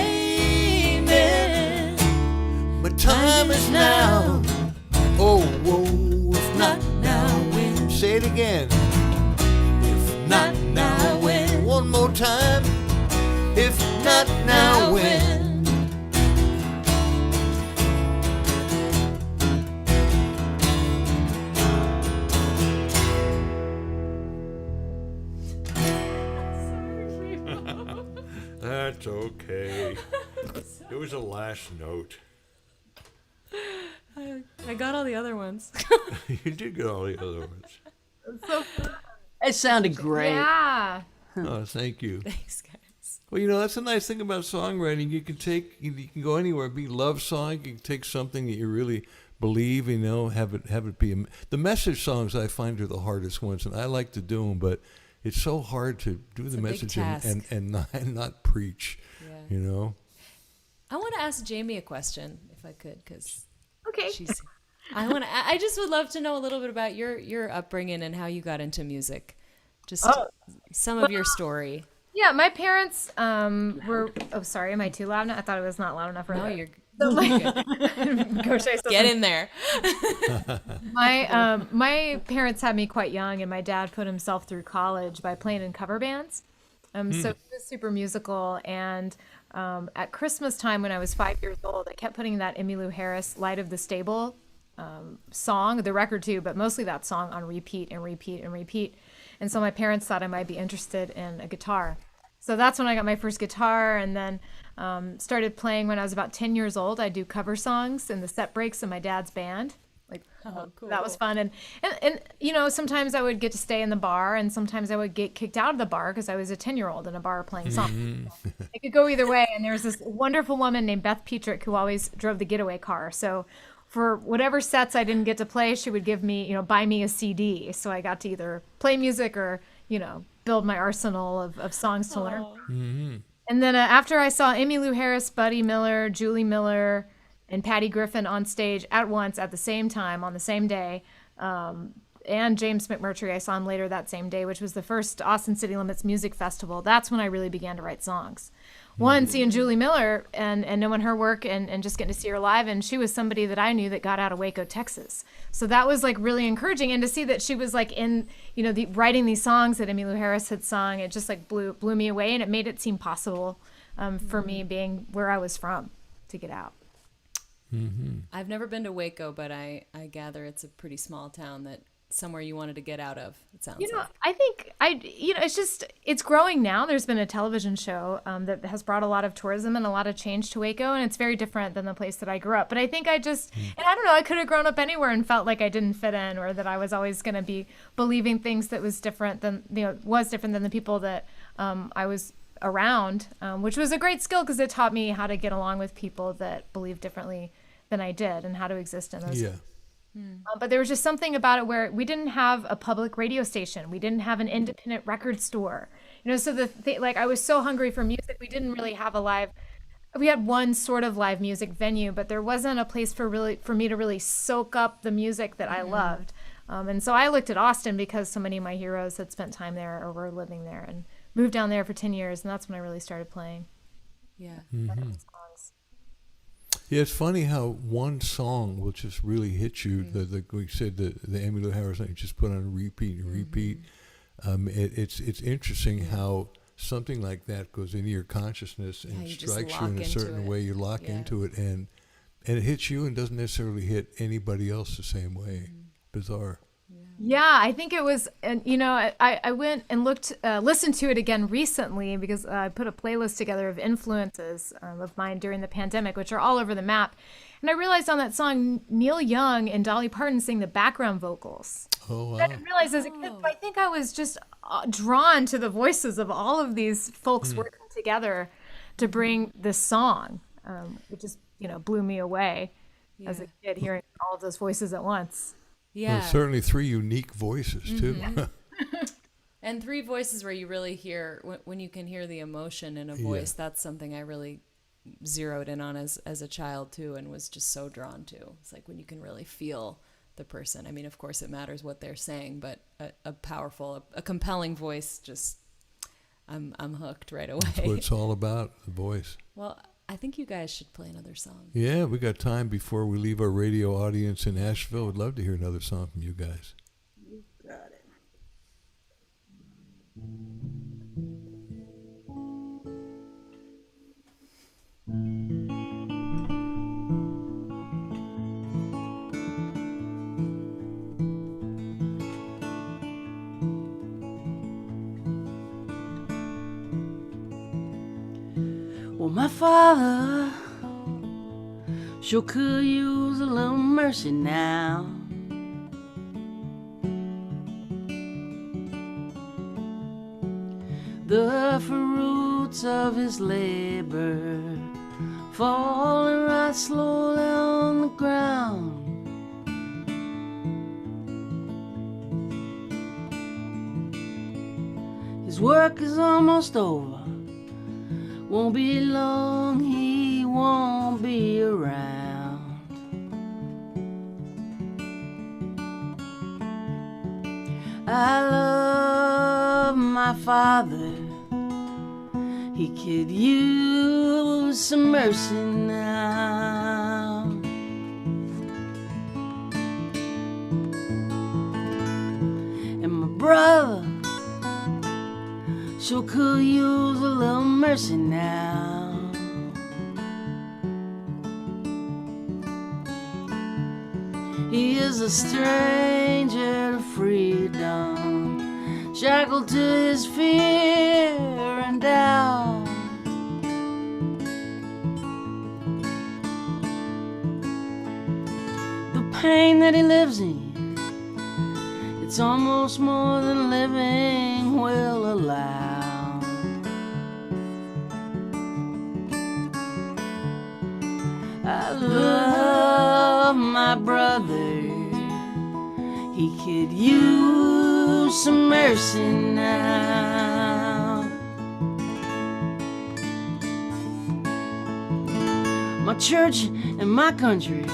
Amen. My time is now. Oh, whoa, if not now, when? Say it again. If not now, when? One more time. If not now, when? That's okay. It was a last note. I got all the other ones. You did get all the other ones. It sounded great. Yeah. Oh, thank you. Thanks, guys. Well, you know, that's the nice thing about songwriting. You can go anywhere. Be love song. You can take something that you really believe, you know, have it be the message songs. I find are the hardest ones, and I like to do them, but it's so hard to do the message and not preach. Yeah. You know. I want to ask Jaimee a question, if I could, because Okay. I just would love to know a little bit about your upbringing and how you got into music. Just some of your story. Yeah, my parents were. Oh, sorry. Am I too loud now? I thought it was not loud enough. No, Earlier. you're Go say something. get in there. My parents had me quite young, and my dad put himself through college by playing in cover bands. So he was super musical, and at Christmas time when I was 5 years old, I kept putting that Emmylou Harris "Light of the Stable" song, the record too, but mostly that song on repeat and repeat and repeat. And so my parents thought I might be interested in a guitar. So that's when I got my first guitar, and then started playing when I was about 10 years old. I do cover songs in the set breaks in my dad's band. Cool. That was fun. And you know, sometimes I would get to stay in the bar, and sometimes I would get kicked out of the bar because I was a 10-year-old in a bar playing songs. It could go either way. And there was this wonderful woman named Beth Petrick who always drove the getaway car. So for whatever sets I didn't get to play, she would give me, you know, buy me a CD. So I got to either play music or, you know, build my arsenal of songs to learn. Mm-hmm. And then after I saw Emmylou Harris, Buddy Miller, Julie Miller, and Patty Griffin on stage at once at the same time on the same day, and James McMurtry, I saw him later that same day, which was the first Austin City Limits Music Festival. That's when I really began to write songs. One, seeing Julie Miller and knowing her work and just getting to see her live, and she was somebody that I knew that got out of Waco, Texas. So that was like really encouraging, and to see that she was like in, you know, writing these songs that Emmylou Harris had sung, it just like blew me away, and it made it seem possible for me, being where I was from, to get out. Mm-hmm. I've never been to Waco, but I gather it's a pretty small town, that somewhere you wanted to get out of, it sounds You know, like. I think it's growing now. There's been a television show that has brought a lot of tourism and a lot of change to Waco, and it's very different than the place that I grew up. But I think and I don't know, I could have grown up anywhere and felt like I didn't fit in, or that I was always going to be believing things that was different than, you know, was different than the people that I was around, which was a great skill because it taught me how to get along with people that believe differently than I did and how to exist in those. Yeah. But there was just something about it where we didn't have a public radio station. We didn't have an independent record store. You know, so like I was so hungry for music. We didn't really have we had one sort of live music venue, but there wasn't a place for me to really soak up the music that I loved. And so I looked at Austin because so many of my heroes had spent time there or were living there, and moved down there for 10 years. And that's when I really started playing. Yeah. Mm-hmm. Yeah, it's funny how one song will just really hit you. Like we said, the Emmylou Harris song, you just put on repeat and repeat. It's interesting how something like that goes into your consciousness and strikes you in a certain way. You lock into it, and it hits you and doesn't necessarily hit anybody else the same way. Bizarre. Yeah. Yeah, I think it was, and I went and listened to it again recently because I put a playlist together of influences of mine during the pandemic, which are all over the map. And I realized on that song, Neil Young and Dolly Parton sing the background vocals. Oh, I wow. didn't realize as a kid, but I think I was just drawn to the voices of all of these folks working together to bring this song. It just, blew me away as a kid hearing all of those voices at once. Yeah. Well, certainly 3 unique voices, too. And 3 voices where you really hear, when you can hear the emotion in a voice, that's something I really zeroed in on as a child too, and was just so drawn to. It's like when you can really feel the person. I mean, of course it matters what they're saying, but a powerful, a compelling voice, just I'm hooked right away. That's what it's all about, the voice. Well, I think you guys should play another song. Yeah, we got time before we leave our radio audience in Asheville. Would love to hear another song from you guys. You got it. Well, my father sure could use a little mercy now. The fruits of his labor falling right slowly on the ground. His work is almost over. Won't be long, he won't be around. I love my father. He could use some mercy now. And my brother sure could use a little mercy now. He is a stranger to freedom, shackled to his fear and doubt. The pain that he lives in, it's almost more than living will allow. I love my brother. He could use some mercy now. My church and my country,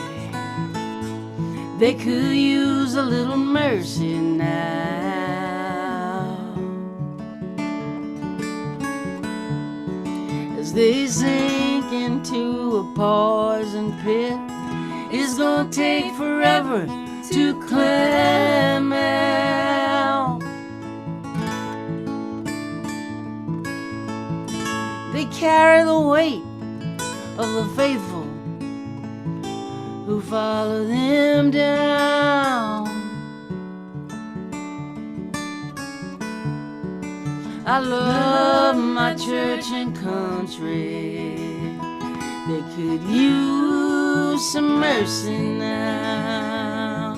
they could use a little mercy now. As they sink into a poison pit, it's gonna take forever to climb out. They carry the weight of the faithful who follow them down. I love my church and country. They could use some mercy now.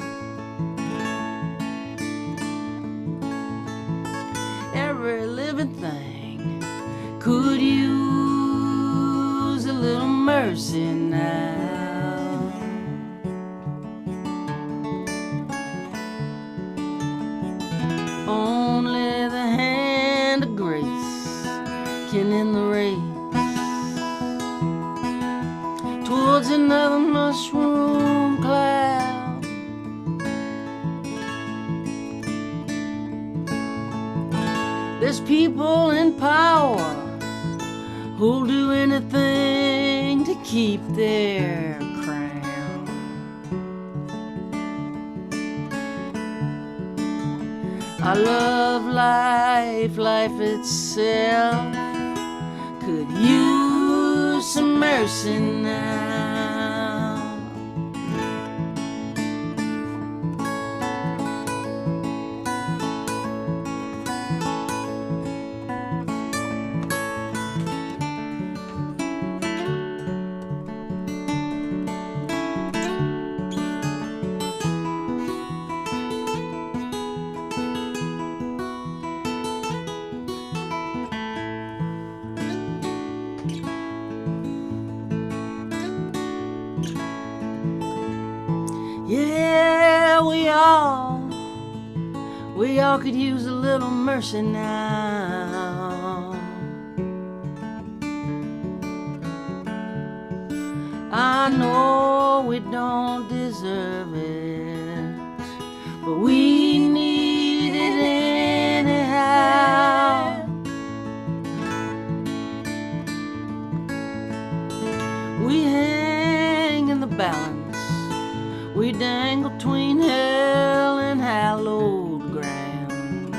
Every living thing could use a little mercy now. Only the hand of grace can end the race towards another mushroom cloud. There's people in power who'll do anything to keep their crown. I love life, life itself could use some mercy now. we all could use a little mercy now. I know we don't deserve it, but we need it anyhow. We hang in the balance, we dangle between hell and hallowed ground.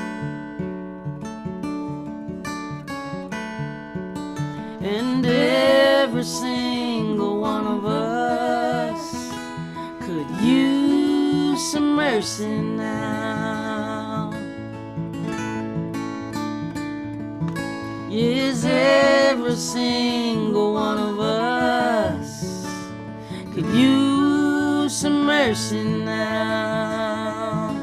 And every single one of us could use some mercy now. Yes, every single one of us could use some mercy now.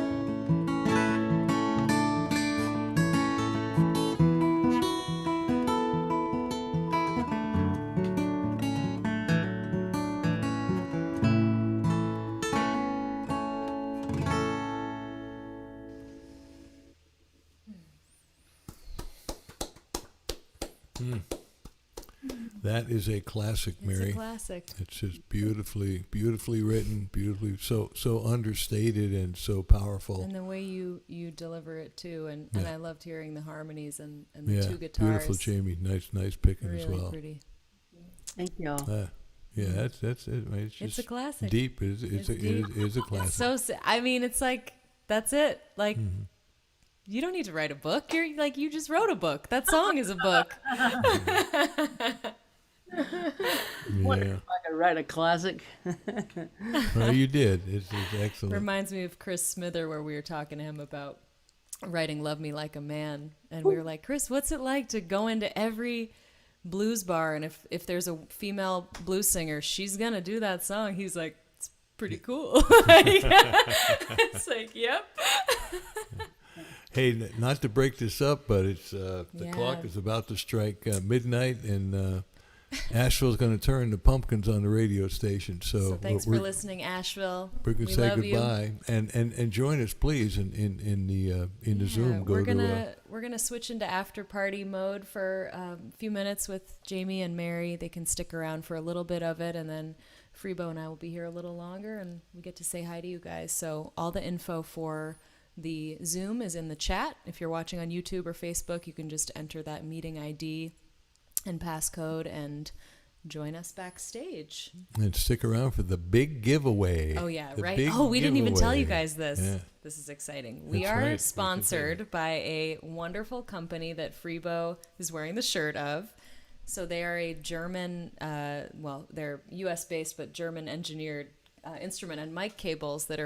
That is a classic, Mary. It's a classic. It's just beautifully written, beautifully so understated and so powerful. And the way you deliver it too, and I loved hearing the harmonies and the two guitars. Beautiful, Jaimee. Nice picking really as well. Pretty. Thank you. Yeah, that's it. Right? It's just a classic. Deep. It is a classic. So I mean, it's like that's it. Like you don't need to write a book. You're like you just wrote a book. That song is a book. What Yeah. if I could write a classic? Well, you did. It's excellent. Reminds me of Chris Smither, where we were talking to him about writing "Love Me Like a Man," and we were like, "Chris, what's it like to go into every blues bar, and if there's a female blues singer, she's gonna do that song?" He's like, "It's pretty cool." It's like, yep. Hey, not to break this up, but it's the Yeah. clock is about to strike midnight, and Asheville's going to turn the Pumpkins on the radio station. So Thanks for listening, Asheville. We're going to We say love you. goodbye, and join us, please, in the Zoom. We're gonna switch into after party mode for a few minutes with Jaimee and Mary. They can stick around for a little bit of it, and then Freebo and I will be here a little longer, and we get to say hi to you guys. So all the info for the Zoom is in the chat. If you're watching on YouTube or Facebook, you can just enter that meeting ID and passcode and join us backstage. And stick around for the big giveaway. Oh, yeah, The right. big Oh, we didn't even tell you giveaway. guys this. Yeah. This is exciting. We That's are right. sponsored by a wonderful company that Freebo is wearing the shirt of. So they are a German, they're U.S.-based, but German-engineered instrument and mic cables that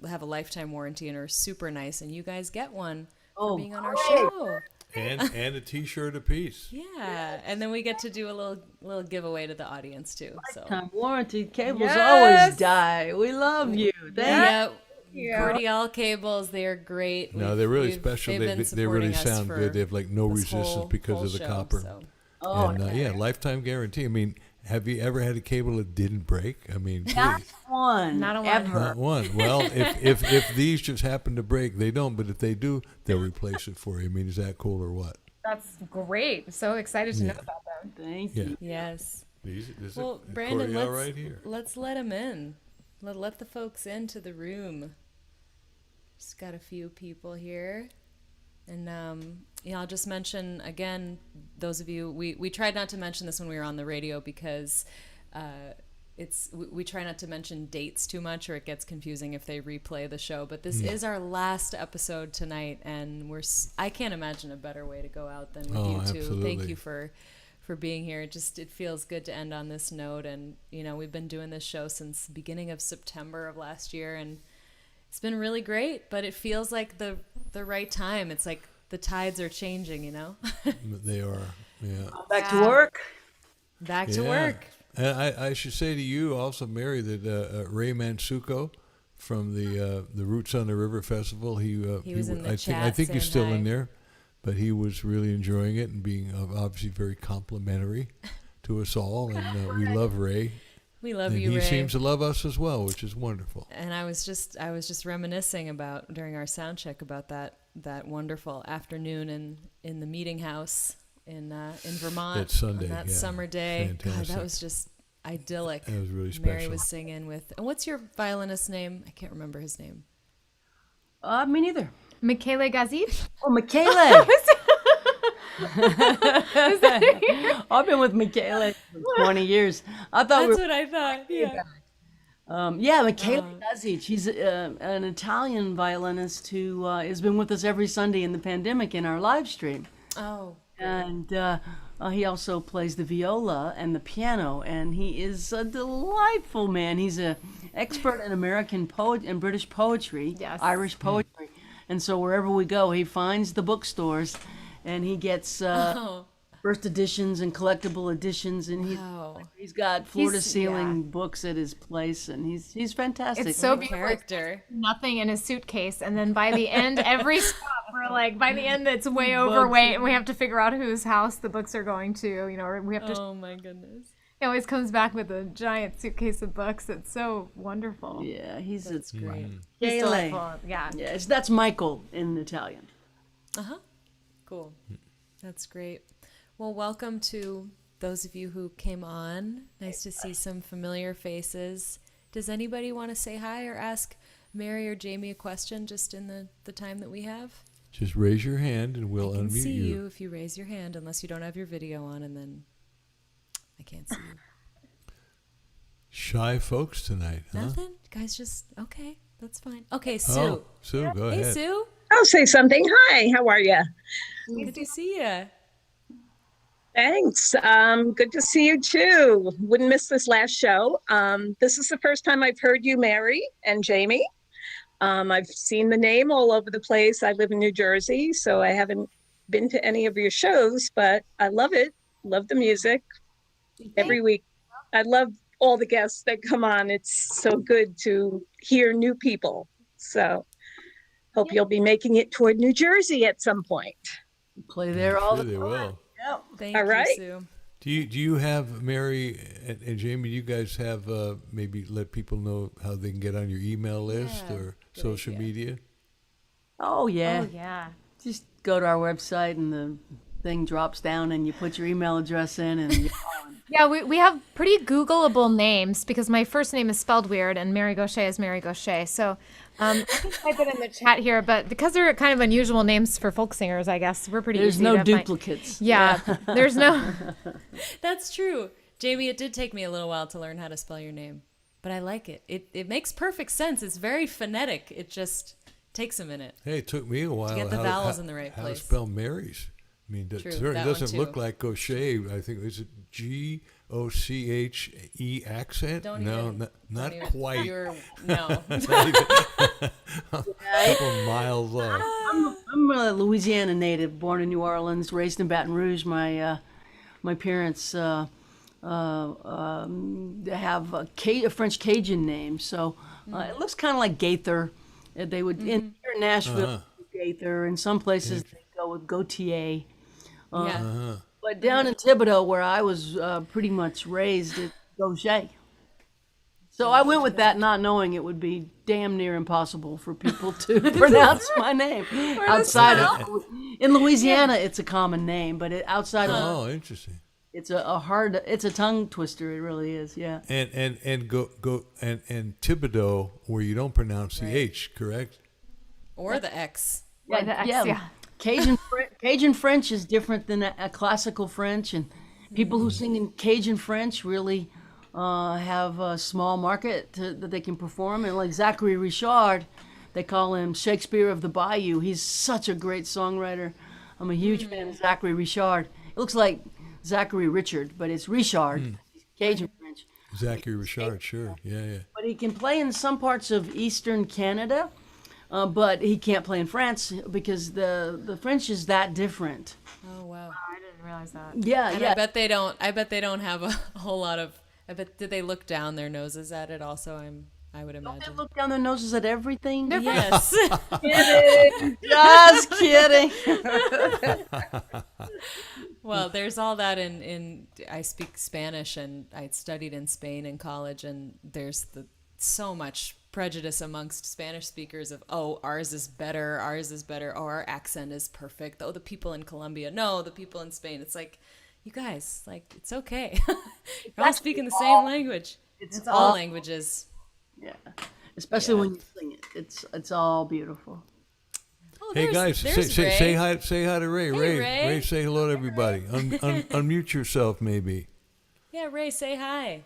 have a lifetime warranty and are super nice. And you guys get one for being on our show. And a T-shirt apiece. Yeah, and then we get to do a little giveaway to the audience too. So Lifetime warranty cables Yes. always die. We love you. Thank yeah, Cordial cables, they are great. No, they're really special. they've been They really supporting us sound for good. They have like no this resistance whole because of the show, copper. so. Oh, And lifetime guarantee. I mean, have you ever had a cable that didn't break? I mean, not please. one. Not a one. ever. Not one. Well, if these just happen to break, they don't. But if they do, they'll replace it for you. I mean, is that cool or what? That's great. So excited to know about them. Thank Yeah. you. Yes. This Well, is Brandon, Cordial let's right here. let's let them in. Let the folks into the room. Just got a few people here, and I'll just mention again, those of you we tried not to mention this when we were on the radio because we try not to mention dates too much or it gets confusing if they replay the show. But this is our last episode tonight, and I can't imagine a better way to go out than with you two. Absolutely. Thank you for being here. It feels good to end on this note, and we've been doing this show since the beginning of September of last year, and it's been really great, but it feels like the right time. It's like the tides are changing, They are. Yeah. Back to work. Back to work. And I should say to you also, Mary, that Ray Mansuko from the Roots on the River Festival, he was in the I chat think he's saying still hi. in there, but he was really enjoying it and being obviously very complimentary to us all, and we love Ray. We love And you, he Ray. seems to love us as well, which is wonderful. And I was just reminiscing about during our sound check about that wonderful afternoon in the meeting house in Vermont That Sunday, on that yeah. summer day. God, Fantastic. that was just idyllic. That was really Mary special. was singing with. And what's your violinist's name? I can't remember his name. Me neither. Michele Gazit? Oh, Michele. I've been with Michele for 20 years. I thought That's what I thought. Yeah. Michele Gazic. She's an Italian violinist who has been with us every Sunday in the pandemic in our live stream. Oh. And he also plays the viola and the piano, and he is a delightful man. He's an expert in American poet and British poetry, Yes. Irish poetry. And so wherever we go, he finds the bookstores, and he gets first editions and collectible editions, and Wow. he's got floor-to-ceiling books at his place, and he's fantastic. It's so What a beautiful. character. Nothing in his suitcase, and then by the end, every stop, we're like, by the end, it's way overweight, and we have to figure out whose house the books are going to, or we have to. Oh my goodness. He always comes back with a giant suitcase of books. It's so wonderful. Yeah, he's That's great. He's Michele. delightful. Yeah. Yes, that's Michael in Italian. Cool. That's great. Well, welcome to those of you who came on. Nice to see some familiar faces. Does anybody want to say hi or ask Mary or Jaimee a question just in the time that we have? Just raise your hand and we'll I can unmute see you. you if you raise your hand, unless you don't have your video on, and then I can't see you. Shy folks tonight, huh? Nothing? Guys, just, okay, that's fine. Okay, Sue. Oh, Sue, go Hey, ahead. Sue. I'll say something. Hi, how are you? Good to see you. Thanks. Good to see you too. Wouldn't miss this last show. This is the first time I've heard you, Mary and Jaimee. I've seen the name all over the place. I live in New Jersey, so I haven't been to any of your shows, but I love it. Love the music every week. I love all the guests that come on. It's so good to hear new people. So hope you'll be making it toward New Jersey at some point. Play there all Sure the they time. will. Thank All you, right. Sue. Do you have, Mary and Jaimee, do you guys have maybe let people know how they can get on your email list Yeah, or good social idea. media? Oh, yeah. Oh, yeah. Just go to our website and the thing drops down and you put your email address in and you're on. Yeah, we have pretty Googleable names because my first name is spelled weird and Mary Gauthier is Mary Gauthier. So I can type it in the chat here, but because they're kind of unusual names for folk singers, I guess we're pretty There's easy no to find. duplicates. Yeah, there's no. That's true. Jaimee, it did take me a little while to learn how to spell your name, but I like it. It makes perfect sense. It's very phonetic. It just takes a minute. Hey, it took me a while get the how vowels in the right how place. to spell Mary's. I mean, it True, certainly that one doesn't too. look like Gaucher. I think, is it Goche accent? Don't No, even- not Don't even- quite. No. A couple miles off. I'm a Louisiana native, born in New Orleans, raised in Baton Rouge. My parents have a French Cajun name, so it looks kind of like Gaither. They would in here in Nashville, Gaither. In some places they go with Gautier. Yeah. But down in Thibodeau, where I was pretty much raised, it's Gaucher. So I went with that, not knowing it would be damn near impossible for people to pronounce my name. Outside of in Louisiana, it's a common name, but outside of Oh, interesting. it's it's a tongue twister. It really is. Yeah. And Thibodeau, where you don't pronounce the H, correct? Or the X. Yeah, the X, yeah. Cajun French is different than a classical French, and people who sing in Cajun French really have a small market that they can perform. And like Zachary Richard, they call him Shakespeare of the Bayou. He's such a great songwriter. I'm a huge fan of Zachary Richard. It looks like Zachary Richard, but it's Richard. Cajun French. Zachary Richard, sure. Yeah. But he can play in some parts of Eastern Canada, but he can't play in France because the French is that different. Oh, wow. I didn't realize that. Yeah, And yeah. I bet they don't have a whole lot of, did they look down their noses at it also? I would They imagine. look down their noses at everything. Yes. Just kidding. Well, there's all that in I speak Spanish and I studied in Spain in college, and there's so much prejudice amongst Spanish speakers of, oh, ours is better, oh, our accent is perfect, oh, the people in Colombia, no, the people in Spain. It's like, you guys, like, it's okay. You're all speaking the same language. It's all languages. Yeah, especially when you sing it. It's all beautiful. Oh, Hey guys, say hi to Ray. Hey, Ray, say hello to everybody. Unmute yourself, maybe. Yeah, Ray, say hi.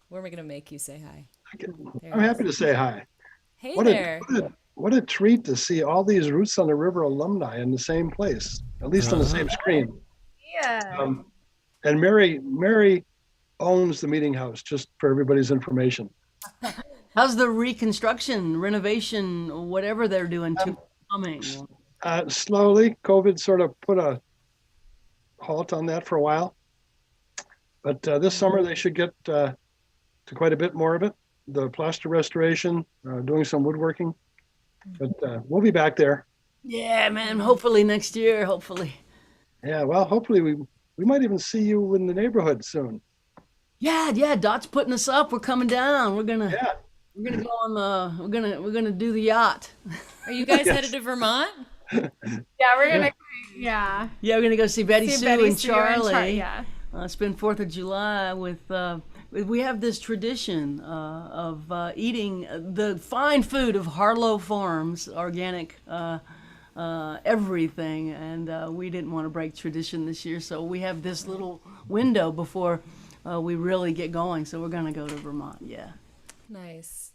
Where am I going to make you say hi? I'm happy to say hi. Hey What there. what a treat to see all these Roots on the River alumni in the same place, at least on the same screen. Yeah. And Mary owns the meeting house, just for everybody's information. How's the reconstruction, renovation, whatever they're doing to coming? Slowly, COVID sort of put a halt on that for a while. But this summer they should get to quite a bit more of it. The plaster restoration, doing some woodworking. But we'll be back there. Yeah, man. Hopefully next year. Hopefully. Yeah, well, hopefully we might even see you in the neighborhood soon. Yeah. Dot's putting us up. We're coming down. We're gonna go on the. We're gonna do the yacht. Are you guys headed to Vermont? Yeah, we're gonna. Yeah. Yeah, we're gonna go see Betty See Sue Betty and Sue and Charlie. yeah. Spend 4th of July with. We have this tradition of eating the fine food of Harlow Farms, organic, everything, and we didn't want to break tradition this year, so we have this little window before we really get going. So we're gonna go to Vermont. Yeah. Nice.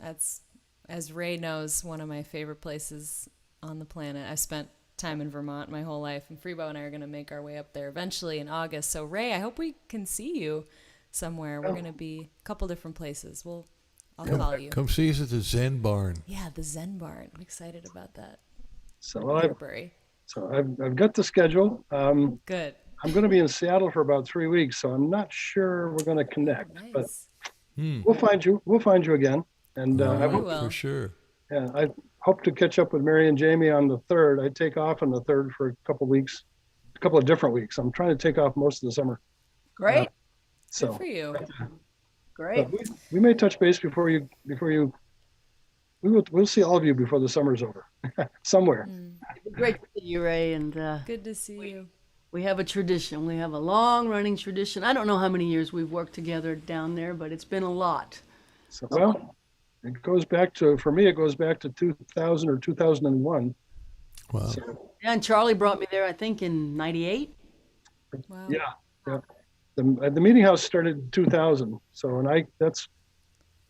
That's, as Ray knows, one of my favorite places on the planet. I've spent time in Vermont my whole life, and Freebo and I are going to make our way up there eventually in August. So Ray, I hope we can see you somewhere. We're going to be a couple different places. I'll call you. Come see us at the Zen Barn. Yeah, the Zen Barn. I'm excited about that. So I've got the schedule. Good. I'm going to be in Seattle for about 3 weeks, so I'm not sure we're going to connect. Nice. But we'll find you. We'll find you again. And I we hope, will. For sure. yeah, I hope to catch up with Mary and Jamie on the 3rd. I take off on the 3rd for a couple of different weeks. I'm trying to take off most of the summer. Great. So Good for you. Great. we may touch base before you. We'll see all of you before the summer's over, somewhere. Great to see you, Ray, and Good to see you. we have a tradition. We have a long-running tradition. I don't know how many years we've worked together down there, but it's been a lot. So, well, it goes back to 2000 or 2001. Wow. So, Yeah, and Charlie brought me there, I think, in '98. Wow. yeah. The meeting house started in 2000. So, that's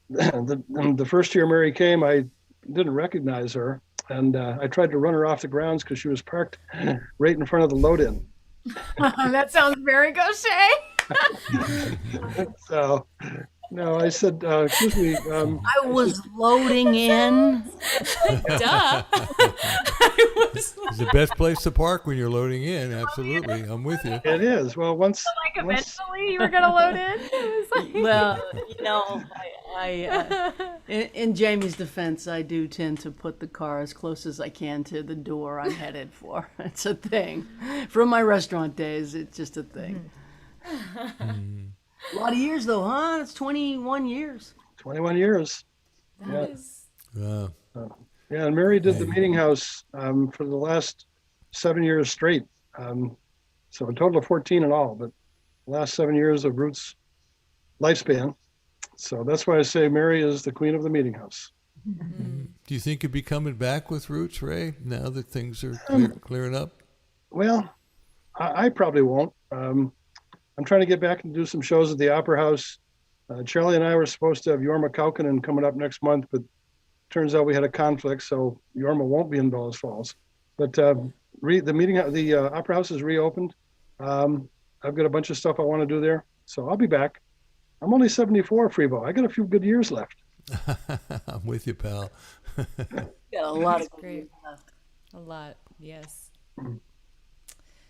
the first year Mary came, I didn't recognize her. And I tried to run her off the grounds because she was parked right in front of the load-in. That sounds very gauche. So, no, I said, excuse me. I was loading in. Duh. It's the best place to park when you're loading in. Absolutely. I'm with you. It is. Well, once Eventually, you were gonna load in. It was like- Well, in Jamie's defense, I do tend to put the car as close as I can to the door I'm headed for. It's a thing. From my restaurant days, it's just a thing. A lot of years, though, huh? It's 21 years. 21 years. That is Wow. Yeah, and Mary did the meeting house for the last 7 years straight. So a total of 14 in all, but the last 7 years of Roots' lifespan. So that's why I say Mary is the queen of the meeting house. Do you think you'll be coming back with Roots, Ray, now that things are clearing up? Well, I probably won't. I'm trying to get back and do some shows at the Opera House. Charlie and I were supposed to have Jorma Kaukonen coming up next month, but turns out we had a conflict, so Jorma won't be in Bellows Falls. But the Opera House is reopened. I've got a bunch of stuff I want to do there, so I'll be back. I'm only 74, Freebo. I got a few good years left. I'm with you, pal. Got a lot of great. A lot, yes.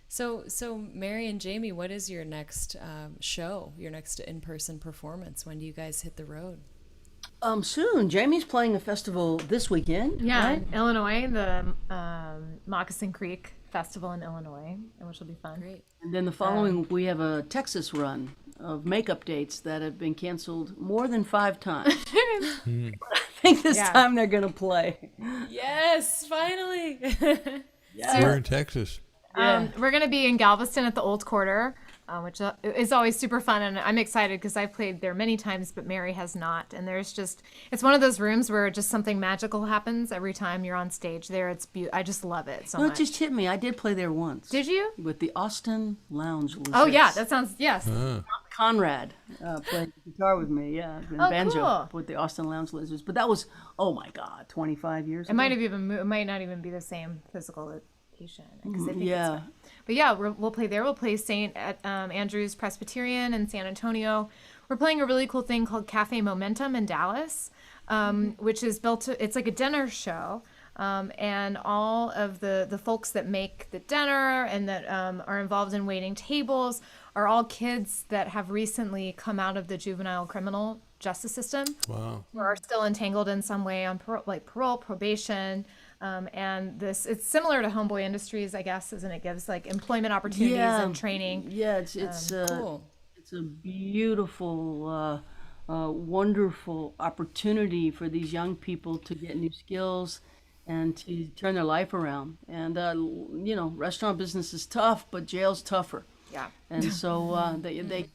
So Mary and Jamie, what is your next show, your next in-person performance? When do you guys hit the road? Soon. Jamie's playing a festival this weekend. Yeah, right? in Illinois, the Moccasin Creek festival in Illinois, which will be fun. Great. And then the following, we have a Texas run of makeup dates that have been canceled more than 5 times. I think this Yeah. time they're going to play. Yes, finally. We're in Texas. We're going to be in Galveston at the Old Quarter, which is always super fun. And I'm excited because I've played there many times, but Mary has not. And it's one of those rooms where just something magical happens every time you're on stage there. I just love it so No, it much. just hit me. I did play there once. Did you? With the Austin Lounge Lizards. Oh, yeah. That sounds, yes. Conrad played guitar with me, and banjo cool. with the Austin Lounge Lizards. But that was, oh my God, 25 years ago. It might not even be the same physical location. 'Cause I think it's Yeah. fun. But yeah, we'll play there. We'll play St. Andrew's Presbyterian in San Antonio. We're playing a really cool thing called Cafe Momentum in Dallas, which is it's like a dinner show. And all of the folks that make the dinner and that are involved in waiting tables are all kids that have recently come out of the juvenile criminal justice system. Wow. Or are still entangled in some way on parole, probation. And it's similar to Homeboy Industries, I guess, and it gives like employment opportunities and training. Yeah, it's Cool. it's a beautiful, wonderful opportunity for these young people to get new skills and to turn their life around. And restaurant business is tough, but jail's tougher. Yeah. And so they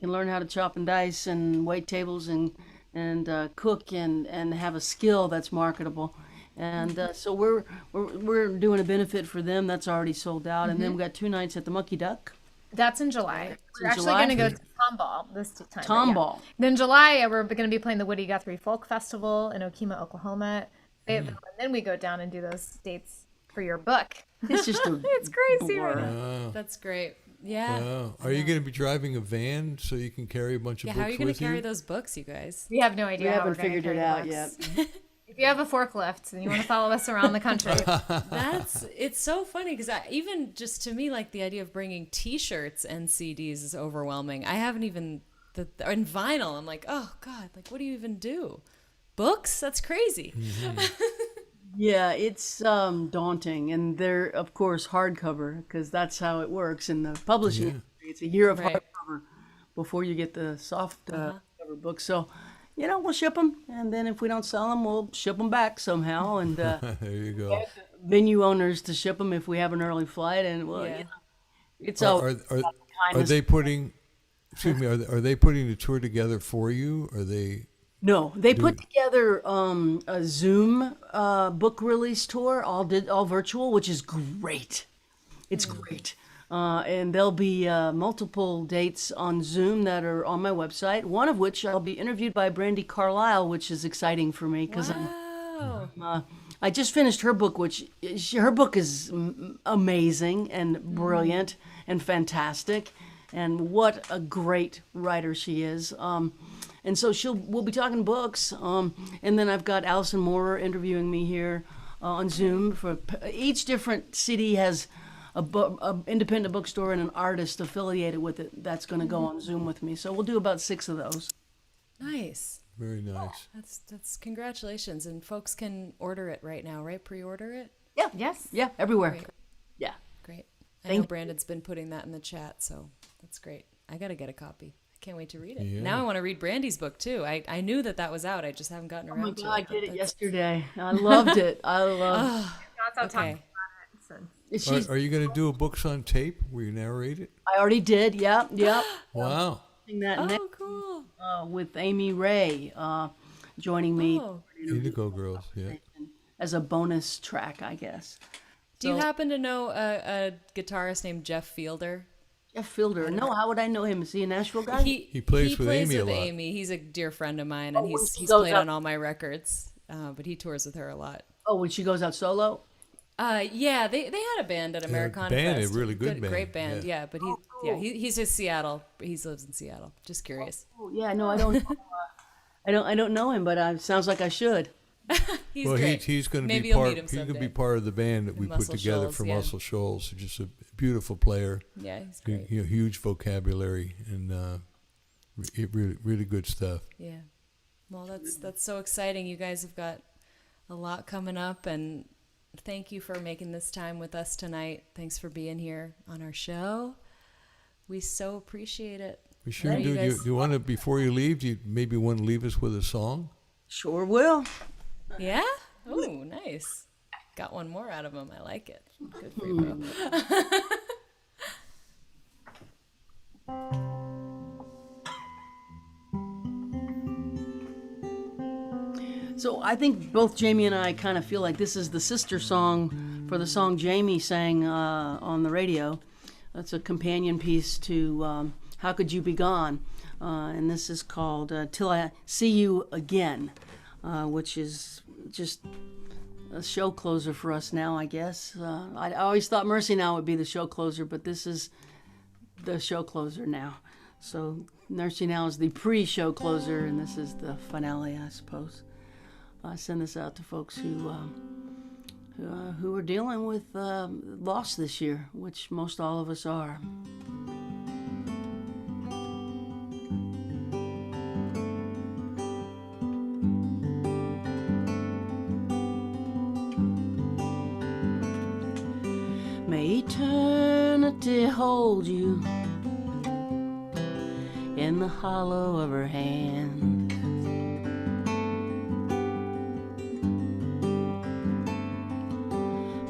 can learn how to chop and dice and wait tables and cook and have a skill that's marketable. And so we're doing a benefit for them that's already sold out. And then we got 2 nights at the Mucky Duck. That's in July. We're in actually July? going to go to Tomball this time. Tomball. Then July, we're going to be playing the Woody Guthrie Folk Festival in Okemah, Oklahoma. Fayetteville, and then we go down and do those dates for your book. It's just a It's crazy blur. right now. Wow. That's great. Yeah. Wow. Are you going to be driving a van so you can carry a bunch of Yeah, books how are you going with to carry you? those books, you guys? We have no idea We how haven't we're gonna figured it carry the out books. yet. If you have a forklift and you want to follow us around the country, It's so funny because even just to me, like the idea of bringing T-shirts and CDs is overwhelming. I haven't even and vinyl. I'm like, oh God, like what do you even do? Books? That's crazy. Yeah, it's daunting, and they're of course hardcover because that's how it works in the publishing Yeah. industry. It's a year of Right. hardcover before you get the soft cover book. So, we'll ship them, and then if we don't sell them, we'll ship them back somehow, and There you go. venue owners to ship them if we have an early flight, and Yeah. it's all Are kindness. they putting? Excuse me. Are they putting the tour together for you? Are they? No, they put together a Zoom book release tour, all virtual, which is great. It's great. And there'll be multiple dates on Zoom that are on my website, one of which I'll be interviewed by Brandy Carlisle, which is exciting for me because Wow. I just finished her book, her book is amazing and brilliant and fantastic. And what a great writer she is. And so we'll be talking books. And then I've got Allison Moorer interviewing me here on Zoom. For each different city has a independent bookstore and an artist affiliated with it that's going to go on Zoom with me. So we'll do about 6 of those. Nice. Very nice. That's congratulations. And folks can order it right now, right? Pre-order it? yes. Yeah, everywhere. Great. Yeah. Great. I know Brandon's been putting that in the chat, so that's great. I got to get a copy. I can't wait to read it. Yeah. Now I want to read Brandy's book too. I knew that was out. I just haven't gotten Oh my around to God, I it. did but it yesterday. I loved it. I loved Okay. it. Are you going to do a books on tape where you narrate it? I already did. Yep. Wow. Doing that Oh, next cool. with Amy Ray joining me Oh. Indigo Girls. Yeah. as a bonus track, I guess. Do you So- happen to know a guitarist named Jeff Fielder? Jeff Fielder. No, how would I know him? Is he a Nashville guy? He plays with Amy a lot. Amy. He's a dear friend of mine, and when he's she he's goes played out- on all my records. But he tours with her a lot. Oh, when she goes out solo? Yeah, they had a band at Americana band, a Fest. really good band, great band. yeah. Yeah, but he's in Seattle. He lives in Seattle. Just curious. Oh, yeah, no, I don't. I don't know him, but sounds like I should. He's Well, great. he's going to Maybe be you'll part. meet him He's going to be someday. part of the band that we put Muscle together Shoals, for yeah. Muscle Shoals. Just a beautiful player. Yeah, he's great. Huge vocabulary and really good stuff. Yeah. Well, that's so exciting. You guys have got a lot coming up, and thank you for making this time with us tonight. Thanks for being here on our show. We so appreciate it. We sure Love do. you Do guys. you want to, before you leave, do you maybe want to leave us with a song? Sure will. Yeah? Oh, nice. Got one more out of him. I like it. Good for you, Bo. So I think both Jamie and I kind of feel like this is the sister song for the song Jamie sang on the radio. It's a companion piece to How Could You Be Gone? And this is called Till I See You Again, which is just a show closer for us now, I guess. I always thought Mercy Now would be the show closer, but this is the show closer now. So Mercy Now is the pre-show closer, and this is the finale, I suppose. I send this out to folks who are dealing with loss this year, which most all of us are. May eternity hold you in the hollow of her hand.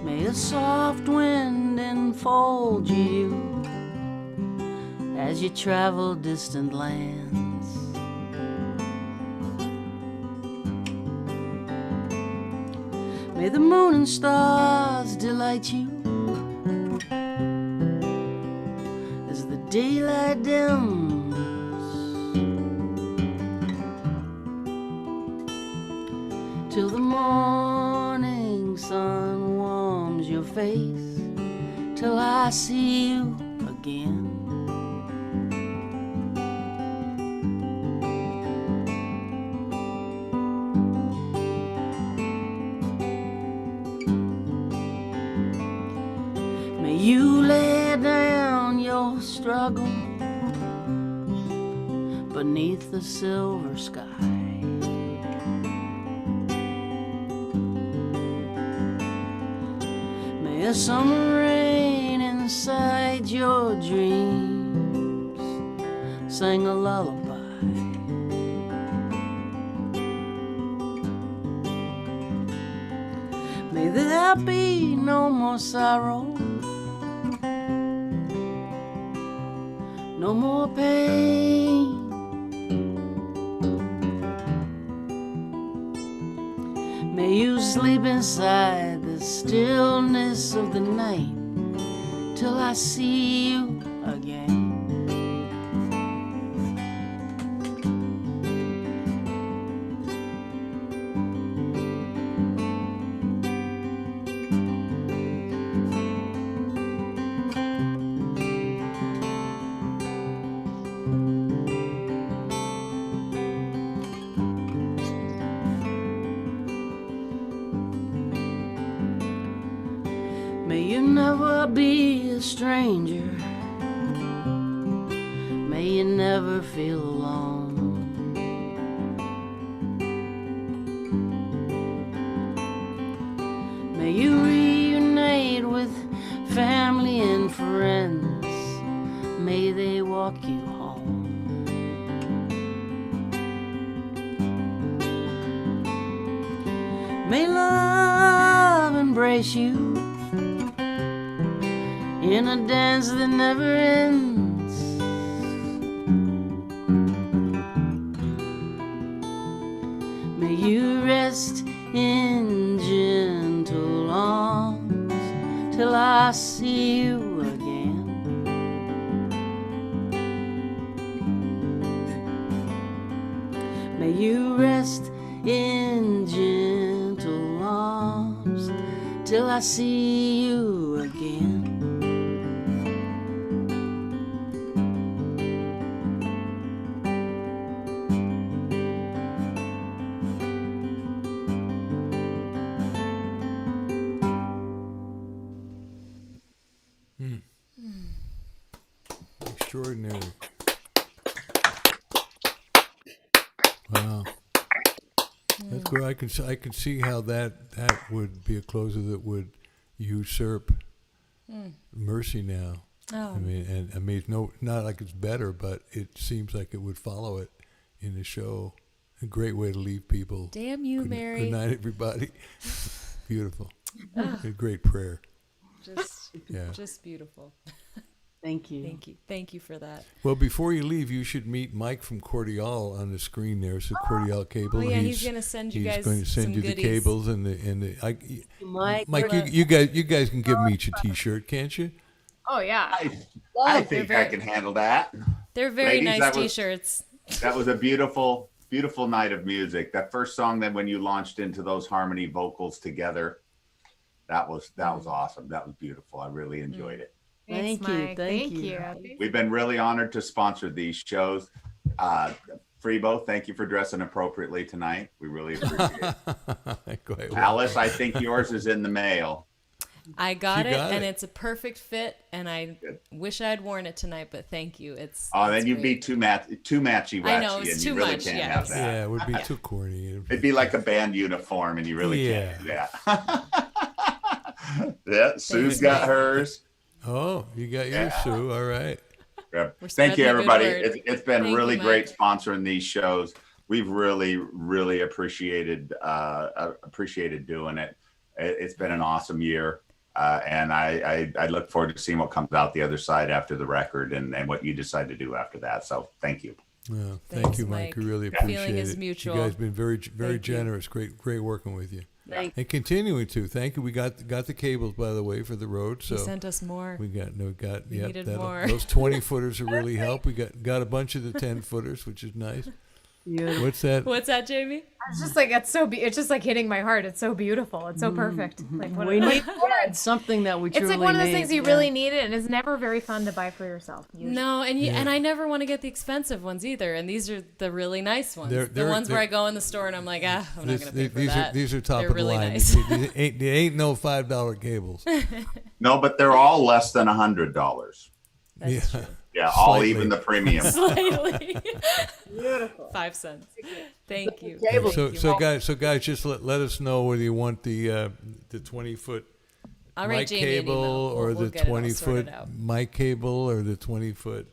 May a soft wind enfold you as you travel distant lands. May the moon and stars delight you as the daylight dims. Till the morning sun warms your face, till I see you again. May you lay down your struggle beneath the silver sky. May a summer rain inside your dreams sing a lullaby. May there be no more sorrow, no more pain. May you sleep inside the stillness of the night till I see you again. May you never be a stranger. May you never feel alone. May you reunite with family and friends. May they walk you home. May love embrace you in a dance that never ends. May you rest in gentle arms till I see you again. May you rest in gentle arms till I see you again. Extraordinary. Wow. Well, I can see how that would be a closer that would usurp Mercy now. Oh. I mean, it's not like it's better, but it seems like it would follow it in the show. A great way to leave people. Damn you, Mary. Good night, everybody. Beautiful. A great prayer. Just beautiful. Thank you. Thank you for that. Well, before you leave, you should meet Mike from Cordial on the screen there. It's a Cordial cable. Oh, yeah, he's going to send you guys He's going to send some you goodies. the cables Mike, you guys can give me each a T-shirt, can't you? Oh yeah. I think I can handle that. They're very Ladies, nice T-shirts. That was a beautiful, beautiful night of music. That first song, that when you launched into those harmony vocals together, that was awesome. That was beautiful. I really enjoyed it. Thanks, Thank you, Mike. thank Thank you. you. We've been really honored to sponsor these shows. Freebo, thank you for dressing appropriately tonight. We really appreciate it. Quite well. Alice, I think yours is in the mail. I got She it, got and it. it's a perfect fit, and I wish I'd worn it tonight, but thank you. It's Oh, then it's you'd be great. too matchy-waxy, I know, it's and too you really much, can't yeah. have that. Yeah, it would be too corny. It'd be like a band uniform, and you really can't do that. Yeah, Sue's got hers. Oh, you got yours, Sue. All right. Yeah. We're Thank spreading you, the everybody. good word. It's been Thank really you, great Mike. sponsoring these shows. We've really, really appreciated doing it. It's been an awesome year. And I look forward to seeing what comes out the other side after the record and what you decide to do after that. So thank you. Well, Thanks, thank you, Mike. We Mike. really The appreciate feeling is it. mutual. You guys have been very Thank you. generous. Great working with you. Thank And continuing to. Thank you. We got the cables, by the way, for the road. So He sent us more. we got needed more. those 20 footers will really help. We got a bunch of the 10 footers, which is nice. you. What's that? What's that, Jamie? It's just like it's just like hitting my heart. It's so beautiful. It's so perfect. Like what We a- need something that we It's truly like one of those need, things you yeah. really need it, and it's never very fun to buy for yourself. usually. No, and Yeah. and I never want to get the expensive ones either. And these are the really nice ones. They're- the ones where they're- I go in the store and I'm like, I'm not going to pay for these that. are top They're of really the line. nice. They ain't no $5 cables. No, but they're all less than $100. That's Yeah. true. Yeah, all Slightly. even the premium. Slightly. Beautiful. 5 cents. Thank you. Cable. So guys, just let us know whether you want the 20-foot I'll write mic Jamie an cable email. or We'll the get it all 20-foot sorted out. mic cable or the 20-foot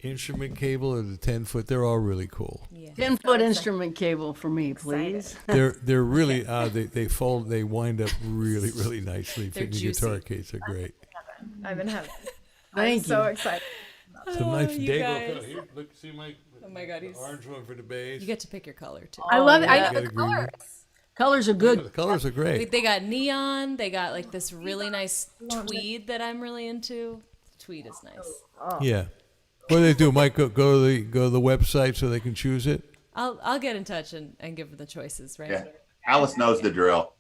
instrument cable or the 10-foot. They're all really cool. Yeah. 10-foot instrument cable for me, please. They're really they wind up really really nicely. They're Fit in the juicy. guitar case. They're great. I'm in heaven. Thank So you. excited. It's a nice you dago. guys. Here, look, see my Oh my God, he's. orange one for the bass. You get to pick your color too. I love it. I yeah. know Got the a green one. colors. Colors are The good. colors are great. They got neon. They got like this really nice tweed that I'm really into. Tweed is nice. Yeah. What do they do? Mike, go to the website so they can choose it. I'll get in touch and give them the choices, right? Yeah. Alice knows the drill.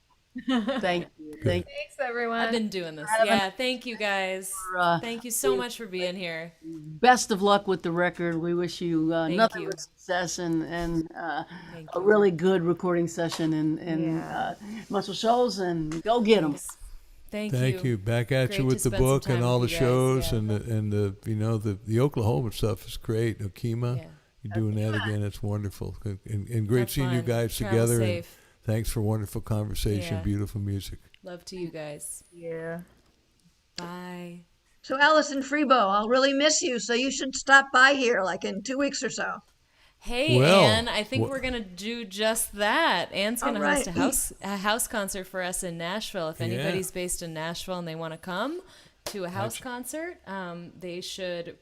Thank you. Thank you. Thanks, everyone. I've been doing this. Yeah, thank you guys. Thank you so much for being here. Best of luck with the record. We wish you nothing you. but success and Thank a you. really good recording session and Muscle Shoals, and go get them. Thank you. Back at Great you to with the spend some book and time all the with you guys, shows yeah. and the Oklahoma stuff is great. Okema, Yeah. you're doing that again. It's wonderful and great Have seeing you fun. guys Travel together. And safe. thanks for wonderful conversation, Yeah. beautiful music. Love to you guys. Yeah. Bye. So Allison Freebo, I'll really miss you. So you should stop by here like in 2 weeks or so. Hey, Well, Anne, I think wh- we're gonna do just that. Anne's gonna All host right. a house concert for us in Nashville. If anybody's based in Nashville and they want to come to a house concert, they should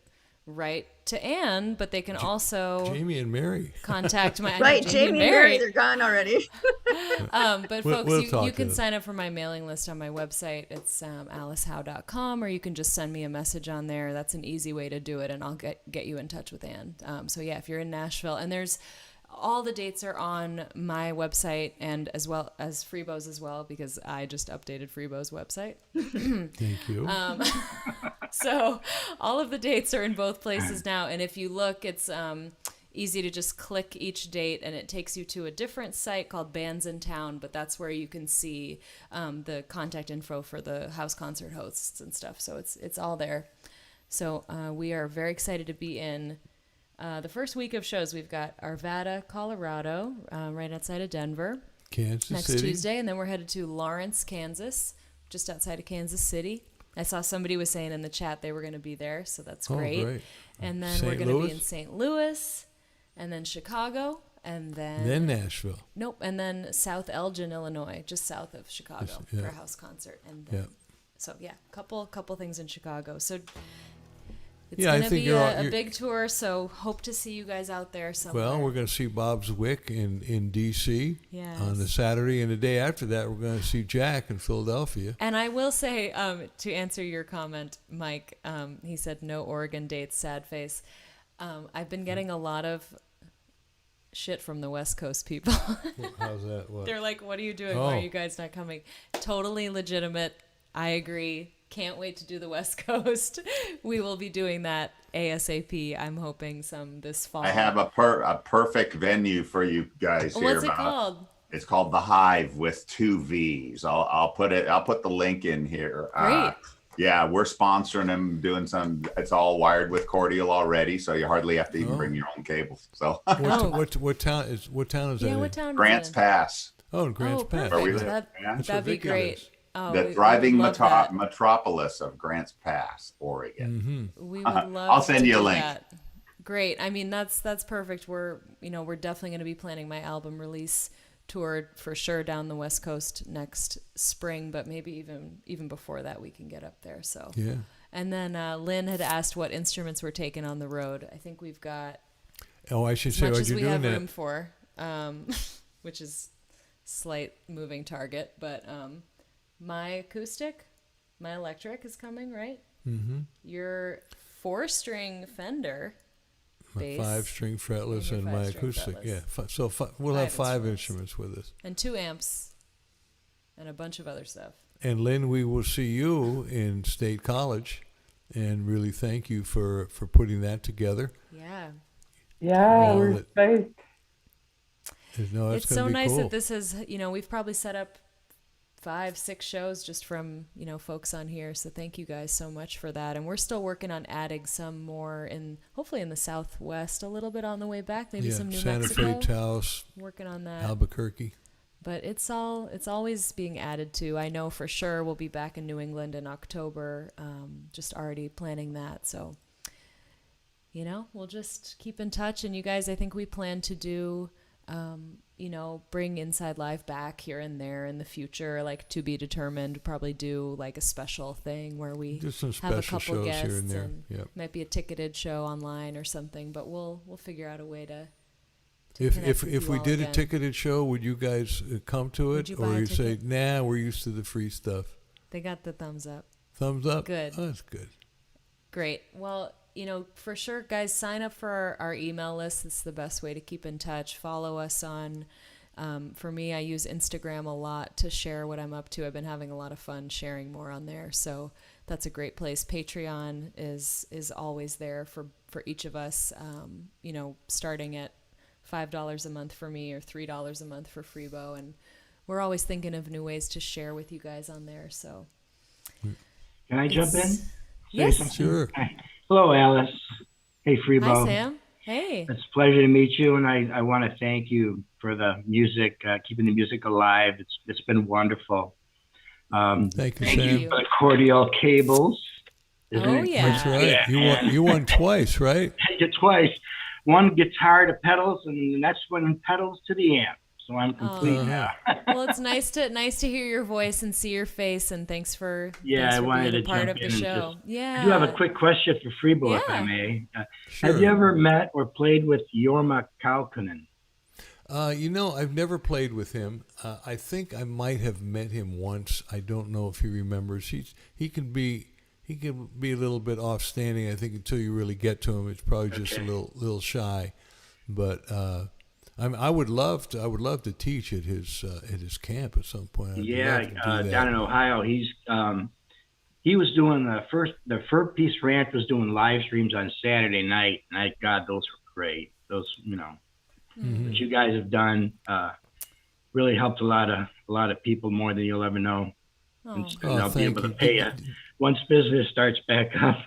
write to Anne, but they can also Jamie and Mary. contact my Right, Jamie Jamie and and Mary, they're gone already. But We'll- folks, we'll you talk to can them. sign up for my mailing list on my website. It's alicehowe.com, or you can just send me a message on there. That's an easy way to do it, and I'll get you in touch with Anne. So yeah, if you're in Nashville, and there's all the dates are on my website, and as well as Freebo's as well, because I just updated Freebo's website. Thank you. So all of the dates are in both places now. And if you look, it's easy to just click each date and it takes you to a different site called Bands in Town. But that's where you can see the contact info for the house concert hosts and stuff. So it's all there. So we are very excited to be in the first week of shows, we've got Arvada, Colorado, right outside of Denver. Kansas next City. Tuesday, and then we're headed to Lawrence, Kansas, just outside of Kansas City. I saw somebody was saying in the chat they were going to be there, so that's great. Great. And then we're going to be in St. Louis, and then Chicago, and then Nashville. Nope, and then South Elgin, Illinois, just south of Chicago for a house concert. And then, so couple things in Chicago. So it's going to be a big tour, so hope to see you guys out there somewhere. Well, we're going to see Bob's Wick in D.C. on the Saturday, and the day after that, we're going to see Jack in Philadelphia. And I will say, to answer your comment, Mike, he said no Oregon dates, sad face. I've been getting a lot of shit from the West Coast people. How's that? What? They're like, what are you doing? Why are you guys not coming? Totally legitimate. I agree. Can't wait to do the West Coast. We will be doing that ASAP. I'm hoping some this fall. I have a perfect venue for you guys here. What's it called? It's called The Hive with 2 V's. I'll put the link in here. Great. Yeah, we're sponsoring them, doing some. It's all wired with Cordial already, so you hardly have to even bring your own cables. So what town is that? Yeah, what town? Grants Pass. Oh, Grants Pass. Where we live. That'd be great. Oh, the thriving metropolis of Grants Pass, Oregon. Mm-hmm. We would love. I'll send you a link. That. Great. I mean, that's perfect. We're definitely going to be planning my album release tour for sure down the West Coast next spring, but maybe even before that we can get up there. So yeah. And then Lynn had asked what instruments we're taking on the road. I think we've got. Oh, I should say what you're doing. As much as we have room for, which is slight moving target, but. My acoustic, my electric is coming, right? Mm-hmm. Your 4-string Fender bass. 5-string fretless and my acoustic. Fretless. Yeah. So we'll have 5 instruments with us. And 2 amps and a bunch of other stuff. And Lynn, we will see you in State College and really thank you for putting that together. Yeah. Yeah, we're stoked. It's so nice that this is, we've probably set up 5-6 shows just from folks on here, so thank you guys so much for that. And we're still working on adding some more hopefully in the Southwest a little bit on the way back, maybe some New Santa Mexico. Fe, Taos, working on that. Albuquerque. But it's always being added to. I know for sure we'll be back in New England in October, just already planning that. So we'll just keep in touch. And you guys, I think we plan to do bring Inside Live back here and there in the future, like to be determined. Probably do like a special thing where we have a couple guests here and there. Might be a ticketed show online or something, but we'll figure out a way to if we did a ticketed show, would you guys come to it, or you say, nah, we're used to the free stuff? They got the thumbs up. Thumbs up. Good. Oh, that's good. Great. Well, for sure, guys, sign up for our email list. It's the best way to keep in touch. Follow us on, for me, I use Instagram a lot to share what I'm up to. I've been having a lot of fun sharing more on there. So that's a great place. Patreon is always there for each of us, starting at $5 a month for me or $3 a month for Freebo. And we're always thinking of new ways to share with you guys on there. So can I jump in? Yes. Sure. Hi. Hello, Alice. Hey, Freebo. Hi, Sam. Hey. It's a pleasure to meet you, and I want to thank you for the music, keeping the music alive. It's been wonderful. Thank you for the cordial cables. Oh, yeah. That's right. Yeah. You won twice, right? I did twice. One guitar to pedals, and the next one pedals to the amp. So I'm complete now. Well, it's nice to hear your voice and see your face, and thanks for being a part of the show. I do have a quick question for Freebo, if I may. Sure. Have you ever met or played with Jorma Kaukonen? I've never played with him. I think I might have met him once. I don't know if he remembers. He can be a little bit offstanding. I think until you really get to him, it's probably just a little shy. But I would love to teach at his camp at some point. Down in Ohio, he was doing the Fur Peace Ranch was doing live streams on Saturday night, and God, those were great. Those what you guys have done really helped a lot of people more than you'll ever know. And I'll be able to pay once business starts back up.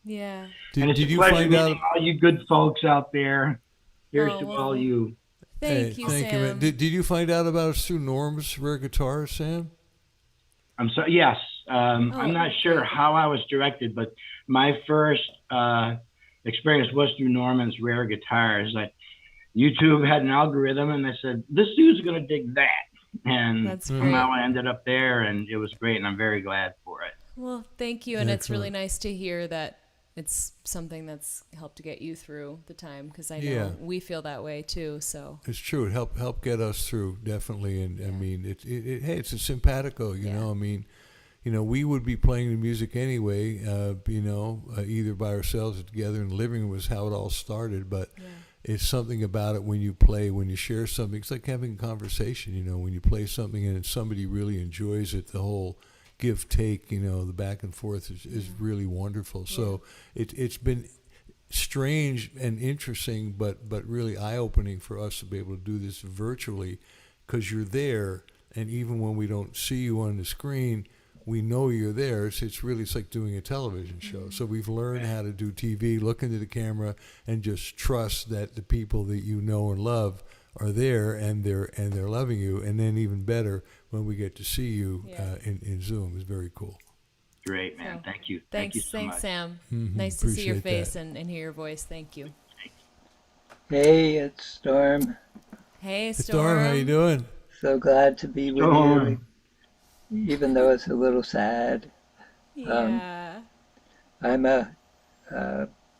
Yeah. And it's Did a you pleasure find out? meeting all you good folks out there. Here's Oh, to well, all you. Thank you, thank Sam. you, man. Did you find out about us through Norm's rare guitar, Sam? I'm sorry. Yes. I'm not sure great. how I was directed, but my first experience was through Norman's rare guitars. Like YouTube had an algorithm, and I said, "This dude's gonna dig that," and That's somehow great. I ended up there, and it was great, and I'm very glad for it. Well, thank you, and it's really Excellent. nice to hear that it's something that's helped to get you through the time, because I know Yeah. we feel that way too. So It's true. It helped get us through, definitely. And I mean, hey, it's a simpatico, you know. I mean, we would be playing the music anyway, either by ourselves or together in the living room was how it all started. But it's something about it when you share something. It's like having a conversation, when you play something and somebody really enjoys it, the whole give take, the back and forth is really wonderful. So it's been strange and interesting, but really eye-opening for us to be able to do this virtually, because you're there, and even when we don't see you on the screen, we know you're there. It's like doing a television show. So we've learned how to do TV, look into the camera, and just trust that the people that you know and love are there, and they're loving you. And then even better, when we get to see you in Zoom, is very cool. Great, man. Thank you. thanks, Thank you so thanks, much. Sam. Mhm. Nice to see your Appreciate face that. and hear your voice. Thank you. Hey, it's Storm. Hey, Storm, how you doing? So glad to be with Storm. you, even though it's a little sad. Yeah. I'm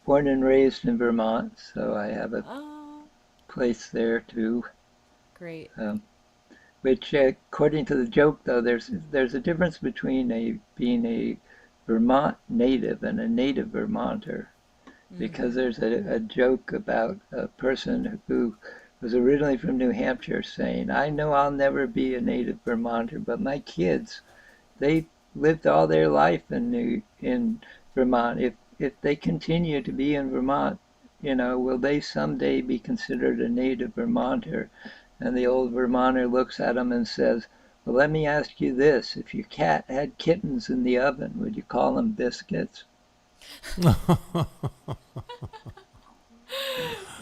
born and raised in Vermont, so I have a Oh, place there too. great. Which, according to the joke, though, there's a difference between being a Vermont native and a native Vermonter, because there's a joke about a person who was originally from New Hampshire saying, "I know I'll never be a native Vermonter, but my kids, they lived all their life in Vermont. If they continue to be in Vermont, will they someday be considered a native Vermonter?" And the old Vermonter looks at him and says, "Well, let me ask you this. If your cat had kittens in the oven, would you call them biscuits?"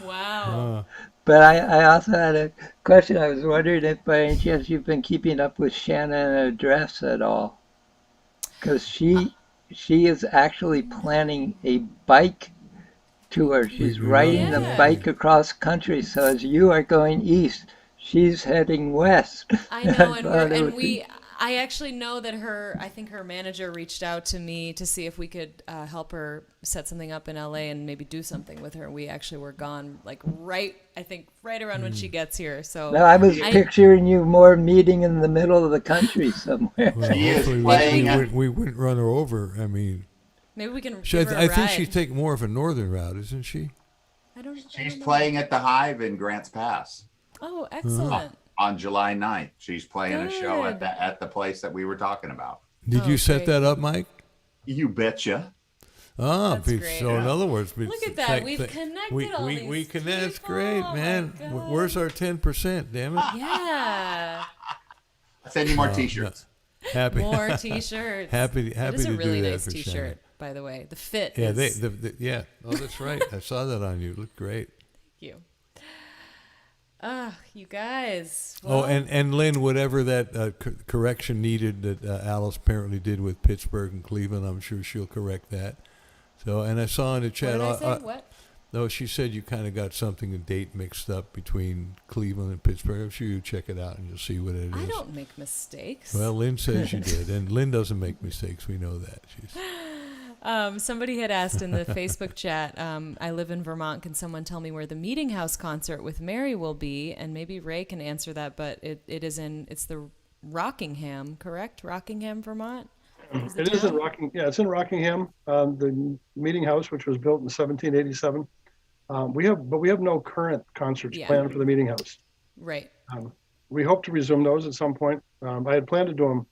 Wow. But I also had a question. I was wondering if by any chance you've been keeping up with Shannon Address at all. Because she is actually planning a bike tour. She's riding the bike across country. So as you are going east, she's heading west. I know, I actually know that I think her manager reached out to me to see if we could help her set something up in LA and maybe do something with her. We actually were gone right around when she gets here. So No, I was picturing you more meeting in the middle of the country somewhere. Well, hopefully we wouldn't run her over. I mean, maybe we can. I think she's taking more of a northern route, isn't she? She's playing at the Hive in Grants Pass. Oh, excellent. On July 9th. She's playing a show at the place that we were talking about. Did you set that up, Mike? You betcha. Ah, That's great. so in other words, Look at that. We've connected all these we connect. That's people. great, Oh, man. my God. Where's our 10%? Damn it! Yeah. I'll send you more T-shirts. Happy. More T-shirts. happy That is to a really do that nice for T-shirt, Shannon. by the way. The fit. Yeah, is... yeah. Oh, that's right. I saw that on you. It looked great. Thank you. You guys. Oh, Well, and Lynn, whatever that correction needed that Alice apparently did with Pittsburgh and Cleveland, I'm sure she'll correct that. So, and I saw in the chat. what did I say? What? No, she said you kind of got something, a date mixed up between Cleveland and Pittsburgh. I'm sure you check it out and you'll see what it is. I don't make mistakes. Well, Lynn says you did, and Lynn doesn't make mistakes. We know that. Somebody had asked in the Facebook chat, I live in Vermont. Can someone tell me where the Meeting House concert with Mary will be? And maybe Ray can answer that, but it's the Rockingham, correct? Rockingham, Vermont? It is in Rockingham. Yeah, it's in Rockingham. The Meeting House, which was built in 1787. We have no current concerts planned for the Meeting House. Right. We hope to resume those at some point. I had planned to do them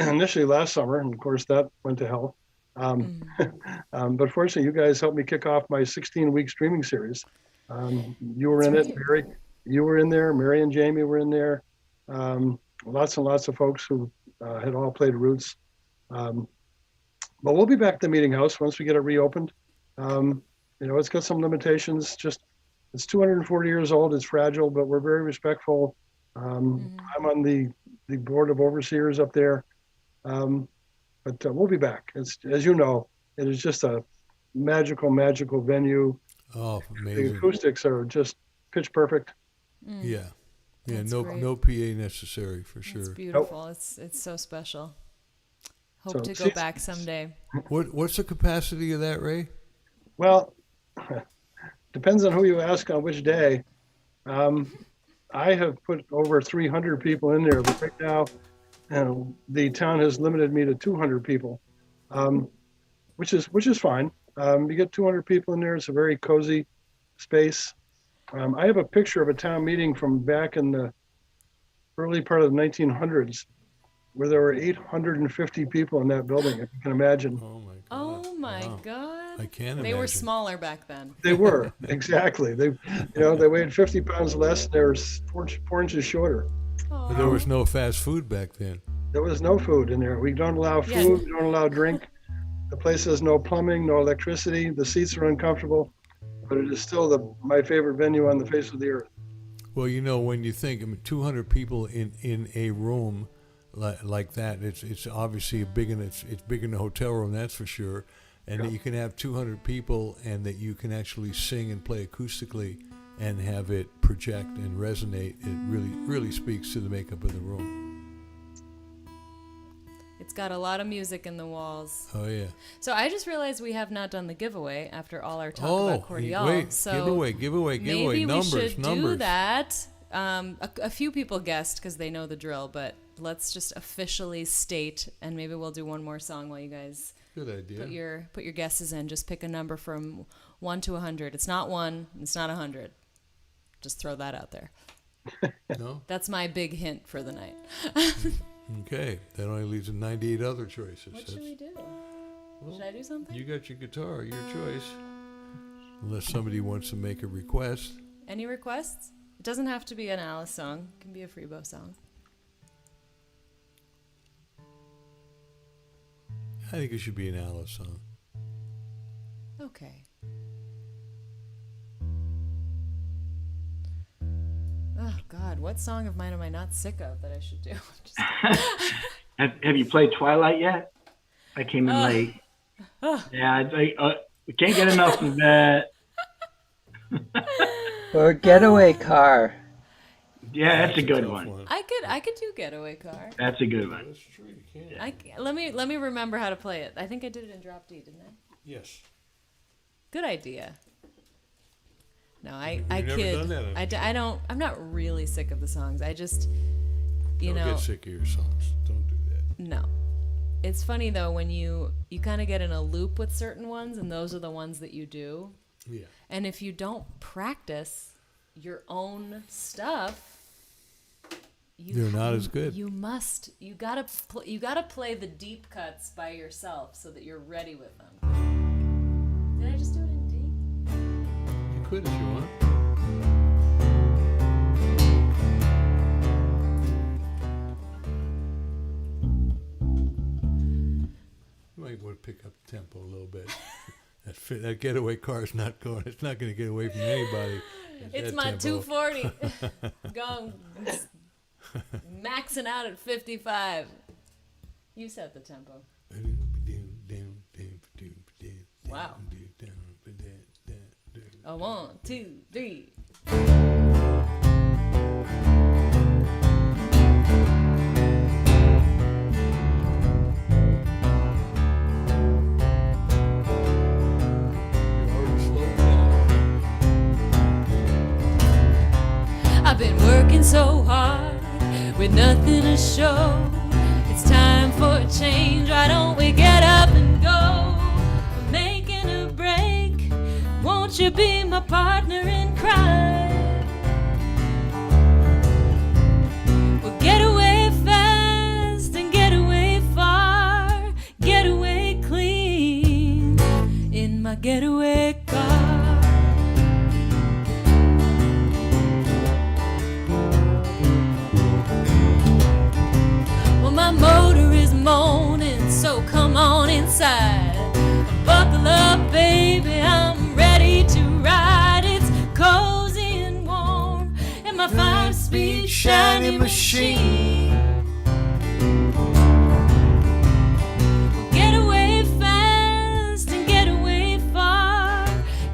initially last summer, and of course that went to hell. But fortunately, you guys helped me kick off my 16-week streaming series. You were in it, Mary. You were in there. Mary and Jamie were in there. Lots and lots of folks who had all played Roots. But we'll be back at the Meeting House once we get it reopened. It's got some limitations. It's 240 years old. It's fragile, but we're very respectful. I'm on the board of overseers up there. But we'll be back. As you know, it is just a magical venue. Oh, amazing. The acoustics are just pitch perfect. Yeah. That's no great. no PA necessary for sure. It's beautiful. It's so special. Hope to go back someday. What's the capacity of that, Ray? Well, depends on who you ask on which day. I have put over 300 people in there, but right now, the town has limited me to 200 people, which is fine. You get 200 people in there. It's a very cozy space. I have a picture of a town meeting from back in the early part of the 1900s, where there were 850 people in that building, if you can imagine. Oh my God. God. I can't imagine. They were smaller back then. They were, exactly. They weighed 50 pounds less, and they were 4 inches shorter. But there was no fast food back then. There was no food in there. We don't allow food, we don't allow drink. The place has no plumbing, no electricity. The seats are uncomfortable, but it is still my favorite venue on the face of the earth. Well, when you think, 200 people in a room like that, it's obviously it's bigger than a hotel room, that's for sure. And that you can have 200 people, and that you can actually sing and play acoustically, and have it project and resonate. It really speaks to the makeup of the room. It's got a lot of music in the walls. Oh yeah. So I just realized we have not done the giveaway after all our talk about Cordial. Wait, so giveaway. Maybe Numbers. we should do that. A few people guessed because they know the drill, but let's just officially state, and maybe we'll do one more song while you guys. Good idea. Put your guesses in. Just pick a number from 1 to 100. It's not 1. It's not 100. Just throw that out there. No. That's my big hint for the night. Okay, that only leaves 98 other choices. What should we do? Should I do something? You got your guitar, your choice. Unless somebody wants to make a request. Any requests? It doesn't have to be an Alice song. It can be a Freebo song. I think it should be an Alice song. Okay. Oh God, what song of mine am I not sick of that I should do? Have you played Twilight yet? I came in late. Yeah, we can't get enough of that. Or Getaway Car. Yeah, that's a good one. I could do Getaway Car. That's a good one. That's true, you can. Let me remember how to play it. I think I did it in drop D, didn't I? Yes. Good idea. No, I never kid. done that, I'm not really sick of the songs. I just, Don't get sick of your songs. Don't do that. No. It's funny though when you kind of get in a loop with certain ones, and those are the ones that you do. Yeah. And if you don't practice your own stuff, they're not as good. You gotta play the deep cuts by yourself so that you're ready with them. Did I just do it in D? You could if you want. You might want to pick up the tempo a little bit. That getaway car is not going. It's not going to get away from anybody. It's my tempo. 240 going maxing out at 55. You set the tempo. Wow. A 1, 2, 3. I've been working so hard with nothing to show. It's time for a change. Why don't we get up and go? We're making a break. Won't you be my partner in crime? We'll get away fast and get away far. Get away clean in my getaway car. My motor is moaning, so come on inside. machine. Get away fast and get away far.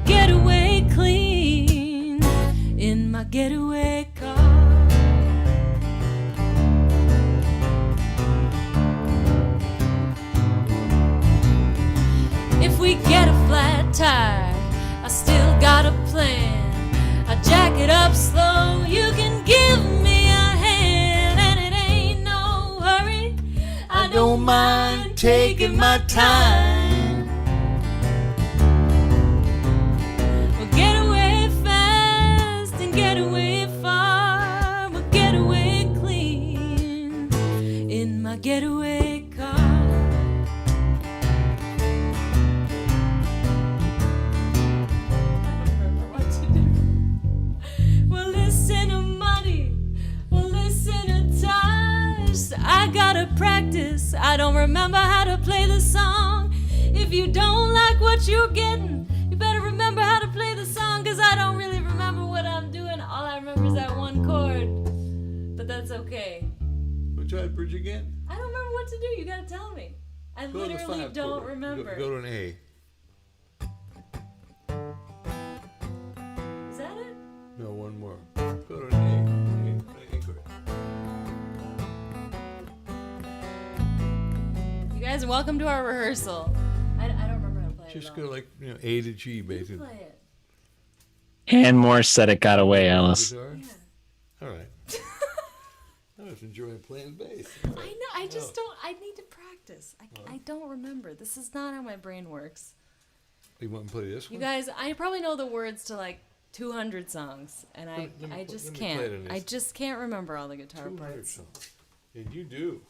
Get away clean in my getaway car. If we get a flat tire, I still got a plan. I jack it up slow, you can give me a hand, and it ain't no hurry. I Don't mind taking my time. We'll get away fast and get away far. We'll get away clean in my getaway car. Well, listen to money. Well, listen to touch. I gotta practice. I don't remember how to play the song. If you don't like what you're getting, you better remember how to play the song, because I don't really remember what I'm doing. All I remember is that one chord. But that's okay. We'll try the bridge again. I don't remember what to do. You gotta tell me. I Go to the literally five don't chord. remember. Go to an A. Is that it? No, one more. Go to an A. A chord. You guys, welcome to our rehearsal. I don't remember how to play it. Just at go all. like A to G, You basically. play it. And Morse said it got away, Alice. Guitar? Yeah. All right. I was enjoying playing bass. I know. I just don't. I need to practice. I don't remember. This is not how my brain works. You want to play this You one? guys, I probably know the words to like 200 songs, and Let me I put- just let me can't. play it in I this. just can't remember all the guitar 200 parts. songs. And you do.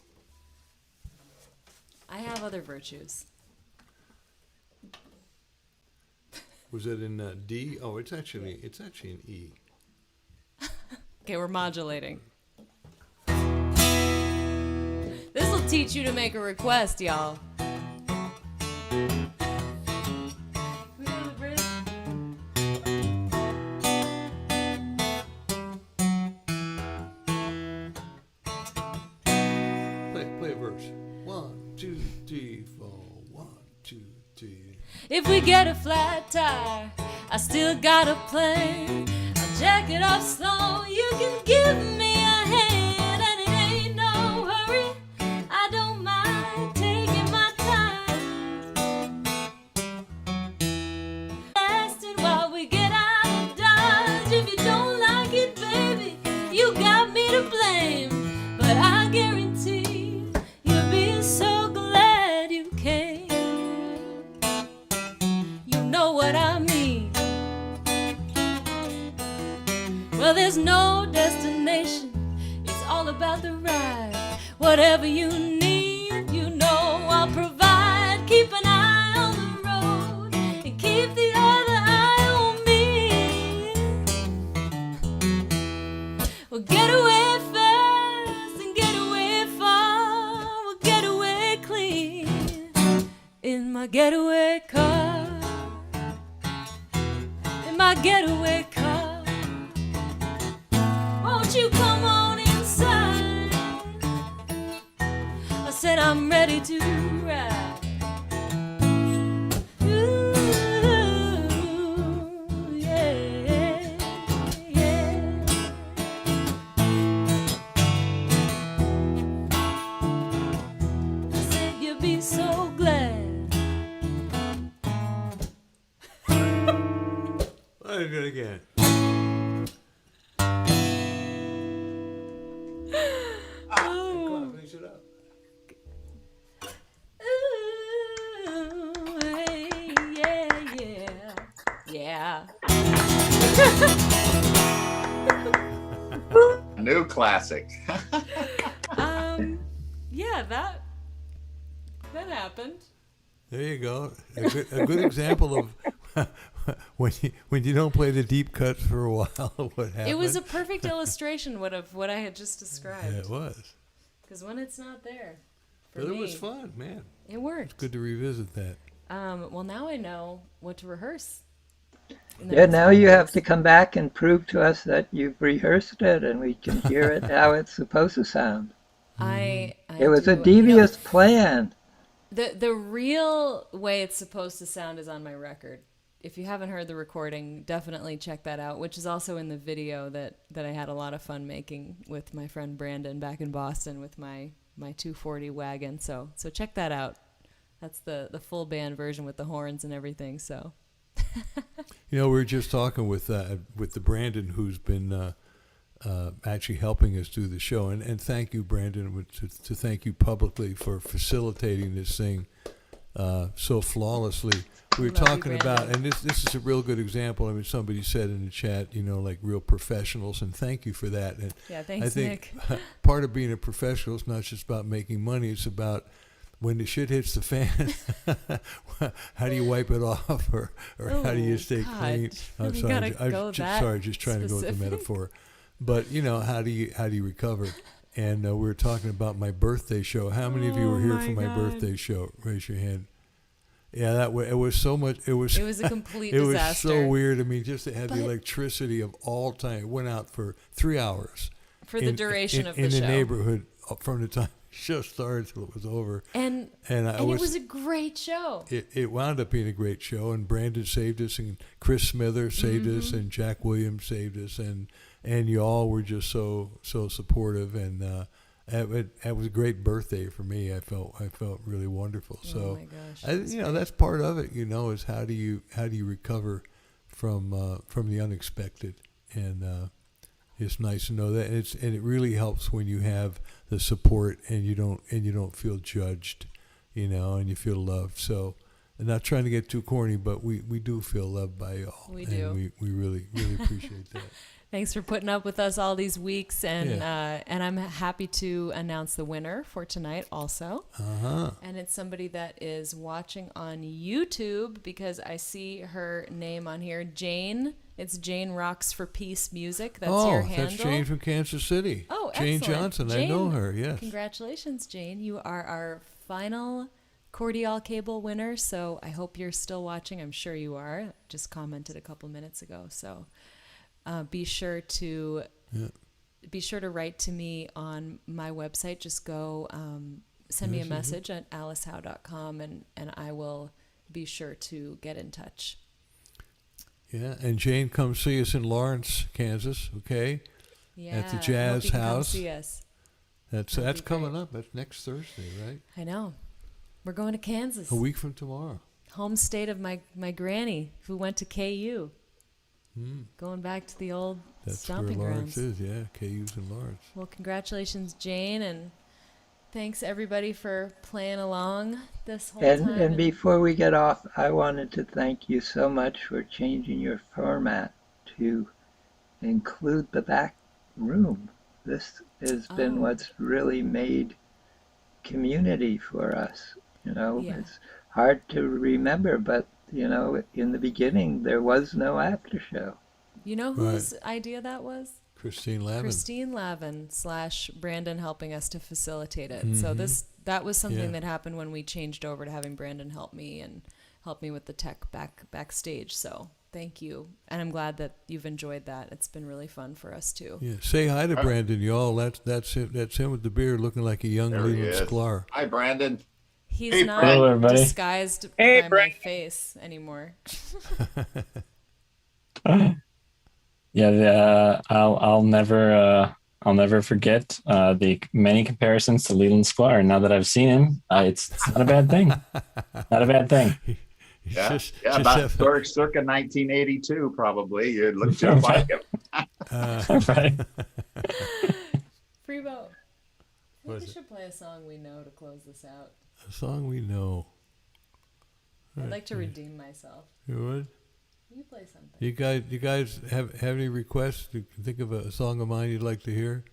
I have other virtues. Was it in D? Oh, it's actually in E. Okay, we're modulating. This will teach you to make a request, y'all. We go to the bridge? Play a verse. 1, 2, 3, 4. 1, 2, 3. If we get a flat tire, I still got a plan. I'll jack it up slow, you can give me a hand, and it ain't no hurry. I don't mind taking my time. Lasting while we get out of Dodge. If you don't like it, baby, you got me to blame. But I guarantee you'll be so glad you came. You know what I mean. Well, there's no destination. It's all about the ride. Whatever you need, you know I'll provide. Keep an eye on the road and keep the other eye on me. We'll get away fast and get away far. We'll get away clean in my getaway car. In my getaway car. Won't you come on inside? I said I'm ready to ride. Ooh, yeah, yeah. I said you'll be so glad. Let me do it again. Come on, finish it up. Ooh, hey, yeah, yeah. A new classic. Yeah, that happened. There you go. A good example of when you don't play the deep cuts for a while. What happened? It was a perfect illustration of what I had just described. Yeah, it was. Because when it's not there, for But me, it was fun, man. It worked. Good to revisit that. Well, now I know what to rehearse. And that Yeah, was now fun. you have to come back and prove to us that you've rehearsed it and we can hear it how it's supposed to sound. I It was a do. devious plan. The real way it's supposed to sound is on my record. If you haven't heard the recording, definitely check that out, which is also in the video that I had a lot of fun making with my friend Brandon back in Boston with my 240 wagon. So check that out. That's the full band version with the horns and everything. So You know, we were just talking with the Brandon, who's been actually helping us do the show, and thank you, Brandon, to thank you publicly for facilitating this thing so flawlessly. We were talking about, and this is a real good example. I mean, somebody said in the chat, you know, like real professionals, and thank you for that. And yeah, thanks, I think Nick. part of being a professional is not just about making money; it's about when the shit hits the fan, how do you wipe it off, or how do you stay clean? I'm sorry, just trying to go with the metaphor. But you know, how do you recover? And we were talking about my birthday show. How many of you were here for my birthday show? Raise your hand. Yeah, it was so much. It was a complete it disaster. was so weird. I mean, just to have the electricity of all time. It went out for 3 hours. For the duration of the in show. the neighborhood from the time the show started till it was over. And it was a great show. It wound up being a great show, and Brandon saved us, and Chris Smither saved us, and Jack Williams saved us, and you all were just so supportive, and it was a great birthday for me. I felt really wonderful. So, oh my gosh, that's part of it. You know, is how do you recover from the unexpected, and it's nice to know that, and it really helps when you have the support and you don't feel judged, you know, and you feel loved. So, I'm not trying to get too corny, but we do feel loved by y'all. We do. We really appreciate that. Thanks for putting up with us all these weeks, and I'm happy to announce the winner for tonight also. And it's somebody that is watching on YouTube, because I see her name on here, Jane. It's Jane Rocks for Peace Music. That's your handle. That's Jane from Kansas City. Oh, Jane excellent. Johnson. Jane, I know her. Yes. Congratulations, Jane. You are our final Cordial Cable winner. So I hope you're still watching. I'm sure you are. Just commented a couple minutes ago. So. Be sure to write to me on my website. Just go send me a message at alicehowe.com, and I will be sure to get in touch. Yeah, and Jane, come see us in Lawrence, Kansas, okay? Yeah, at the Jazz House. Come see us. That's coming up. That's next Thursday, right? I know. We're going to Kansas. A week from tomorrow. Home state of my granny, who went to KU. Going back to the old stomping grounds. That's where Lawrence is, yeah. KU's in Lawrence. Well, congratulations, Jane, and thanks everybody for playing along this whole time. And before we get off, I wanted to thank you so much for changing your format to include the back room. This has been what's really made community for us. You know, it's hard to remember, but you know, in the beginning, there was no after show. You know whose idea that was? Christine Lavin. Christine Lavin / Brandon helping us to facilitate it. So that was something that happened when we changed over to having Brandon help me with the tech backstage. So thank you, and I'm glad that you've enjoyed that. It's been really fun for us too. Yeah, say hi to Brandon, y'all. That's him. That's him with the beard, looking like a young Leland Sklar. Hi, Brandon. He's not disguised by my face anymore. Yeah, I'll never forget the many comparisons to Leland Sklar. Now that I've seen him, it's not a bad thing. Not a bad thing. About circa 1982, probably. You look just like him. Right. Freebo, I think we should play a song we know to close this out. A song we know. I'd like to redeem myself. You would? You play something. You guys have any requests? You can think of a song of mine you'd like to hear?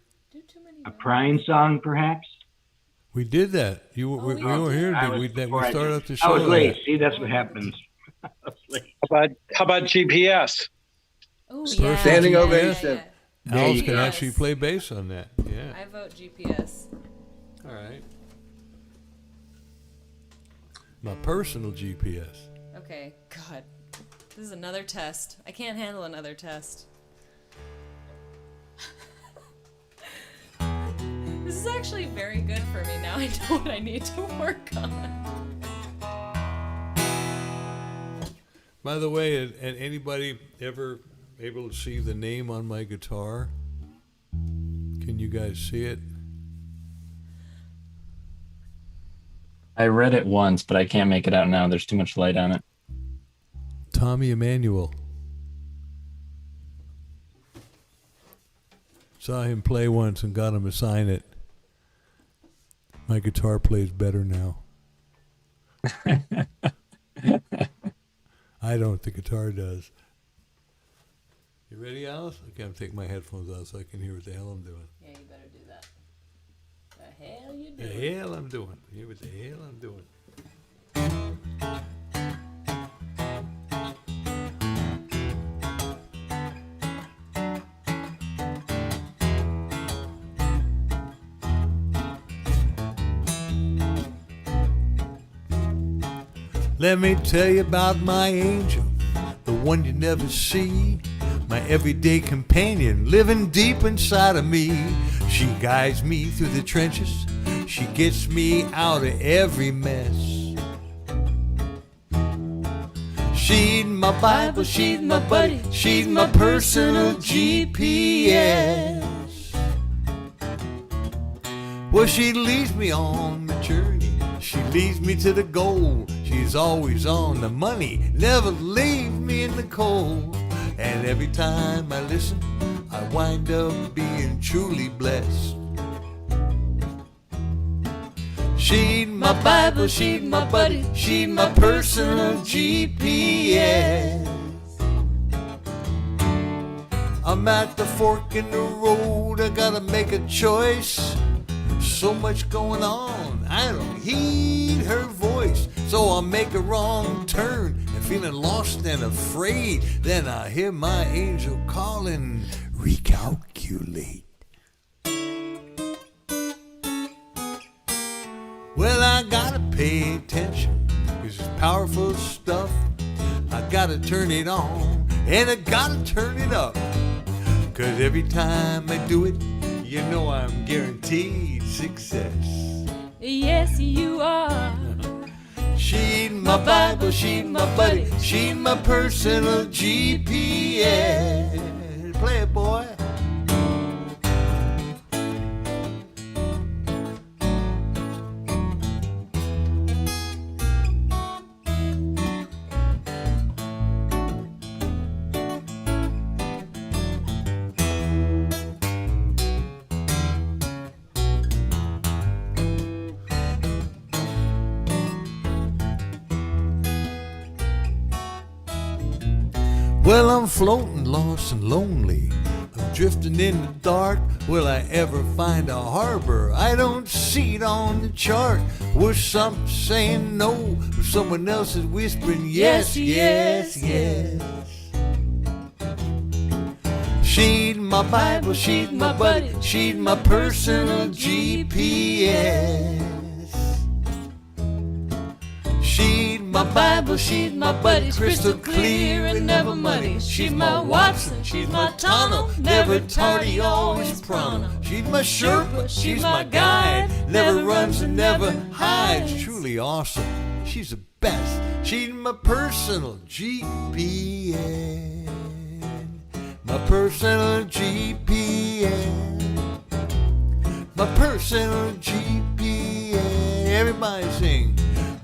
A crying song, perhaps? We did that. We weren't here. We started off the show. I was late. See, that's what happens. I was late. How about GPS? Oh, yeah. Standing ovation. Alice can actually play bass on that. Yeah. I vote GPS. All right. My personal GPS. Okay. God. This is another test. I can't handle another test. This is actually very good for me. Now I know what I need to work on. By the way, and anybody ever able to see the name on my guitar? Can you guys see it? I read it once, but I can't make it out now. There's too much light on it. Tommy Emmanuel. Saw him play once and got him to sign it. My guitar plays better now. I don't. The guitar does. You ready, Alice? Okay, I'm taking my headphones out so I can hear what the hell I'm doing. Yeah, you better do that. The hell you The doing? hell I'm doing. Hear what the hell I'm doing. Let me tell you about my angel, the one you never see, my everyday companion living deep inside of me. She guides me through the trenches, she gets me out of every mess. She's my Bible, she's my buddy, she's my personal GPS. Well, she leads me on the journey, she leads me to the goal. She's always on the money, never leaves me in the cold. And every time I listen, I wind up being truly blessed. She's my Bible, she's my buddy, she's my personal GPS. I'm at the fork in the road, I gotta make a choice. So much going on, I don't heed her voice. So I'll make a wrong turn and feeling lost and afraid. Then I hear my angel calling, recalculate. Well, I gotta pay attention, 'cause it's powerful stuff. I gotta turn it on, and I gotta turn it up. 'Cause every time I do it, you know I'm guaranteed success. Yes, you are. She's my Bible, she's my buddy, she's my personal GPS. Play it, boy. Well, I'm floating lost and lonely, I'm drifting in the dark. Will I ever find a harbor? I don't see it on the chart. Was something saying no, but someone else is whispering yes, yes, yes. She's my Bible, she's my buddy, she's my personal GPS. She's my Bible, she's my buddy, crystal clear and never muddy. She's my Watson, she's my Tonto, never tardy, always pronto. She's my Sherpa, she's my guide, never runs and never hides. Truly awesome, she's the best. She's my personal GPS, my personal GPS, my personal GPS. Everybody sing.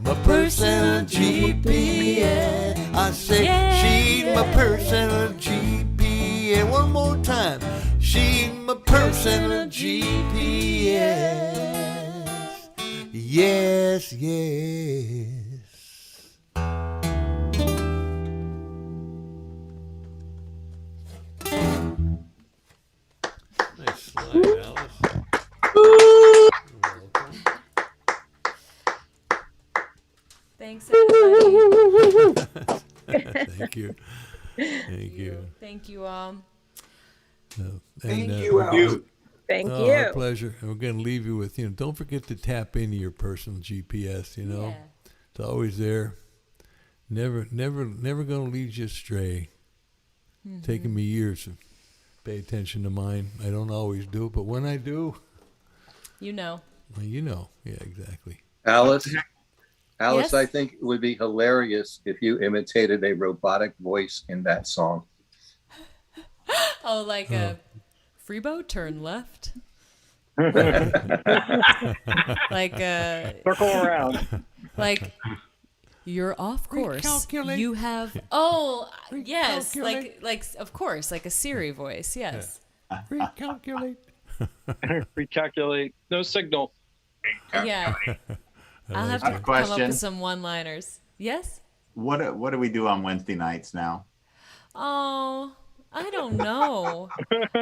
My personal GPS. I say, she's my personal GPS. One more time. She's my personal GPS. Yes, yes. Nice slide, Alice. Thanks, everybody. Thank you. Thank you. Thank you all. Thank you. Thank Oh, you. our pleasure. And we're going to leave you with, don't forget to tap into your personal GPS, Yeah. It's always there. Never gonna lead you astray. Taking me years to pay attention to mine. I don't always do, but when I do, You know. well, you know. Yeah, exactly. Alice, Yes? I think it would be hilarious if you imitated a robotic voice in that song. Oh, like a Freebo, turn left. Like Circle around. like you're off course. Recalculate. You have yes, like of course, like a Siri voice. Yes. Recalculate. Recalculate. No signal. Yeah. I'll have to I have a come up question. with some one-liners. Yes? What do we do on Wednesday nights now? Oh, I don't know.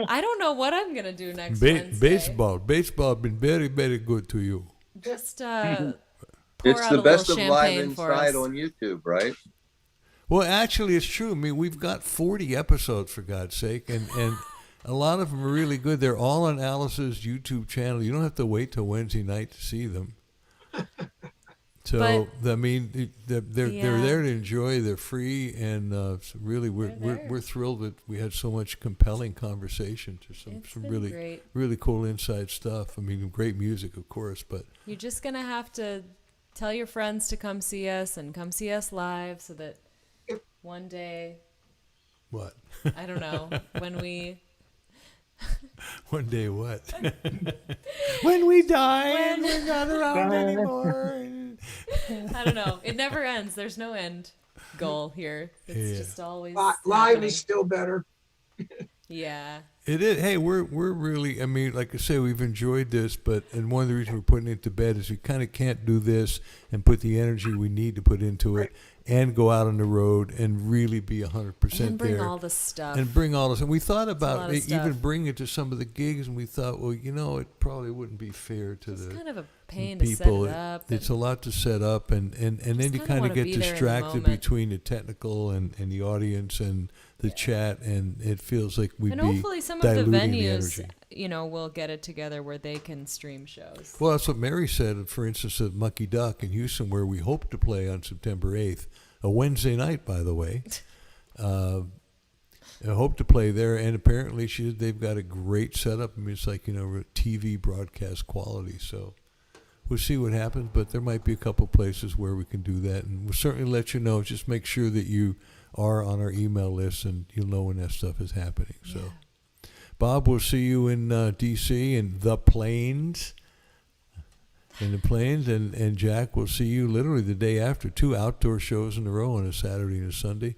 I don't know what I'm gonna do next Wednesday. Baseball been very, very good to you. Just It's pour the out a best of little Live champagne for Inside us. on YouTube, right? Well, actually, it's true. I mean, we've got 40 episodes, for God's sake, and a lot of them are really good. They're all on Alice's YouTube channel. You don't have to wait till Wednesday night to see them. So, I mean, they're there to enjoy. They're free, and really, we're thrilled that we had so much compelling conversation. To some been really great. really cool inside stuff. I mean, great music, of course, but You're just gonna have to tell your friends to come see us and come see us live, so that one day, what? I don't know, when we One day, what? When we die and we're not around anymore. I don't know. It never ends. There's no end goal here. It's just always Live happening. is still better. Yeah. It is. Hey, we're really. I mean, like I say, we've enjoyed this, and one of the reasons we're putting it to bed is we kind of can't do this and put the energy we need to put into it, and go out on the road and really be 100% And bring there. all the stuff. And bring all this. And we thought lot about of even stuff. bringing it to some of the gigs, and we thought, well, it probably wouldn't be fair to It's the kind of a pain people. to set it up. It's a lot to set up, and then you kinda kind of wanna get be there in the distracted moment. between the technical and the audience and the chat, and it feels like we'd And be hopefully some of the diluting venues, energy. will get it together where they can stream shows. Well, that's what Mary said, for instance, at Mucky Duck in Houston, where we hope to play on September 8th, a Wednesday night, by the way. I hope to play there, and apparently they've got a great setup. I mean, it's like, TV broadcast quality, so we'll see what happens, but there might be a couple places where we can do that, and we'll certainly let you know. Just make sure that you are on our email list, and you'll know when that stuff is happening. So, Bob, we'll see you in D.C. in the Plains. And Jack, we'll see you literally the day after. 2 outdoor shows in a row on a Saturday and a Sunday.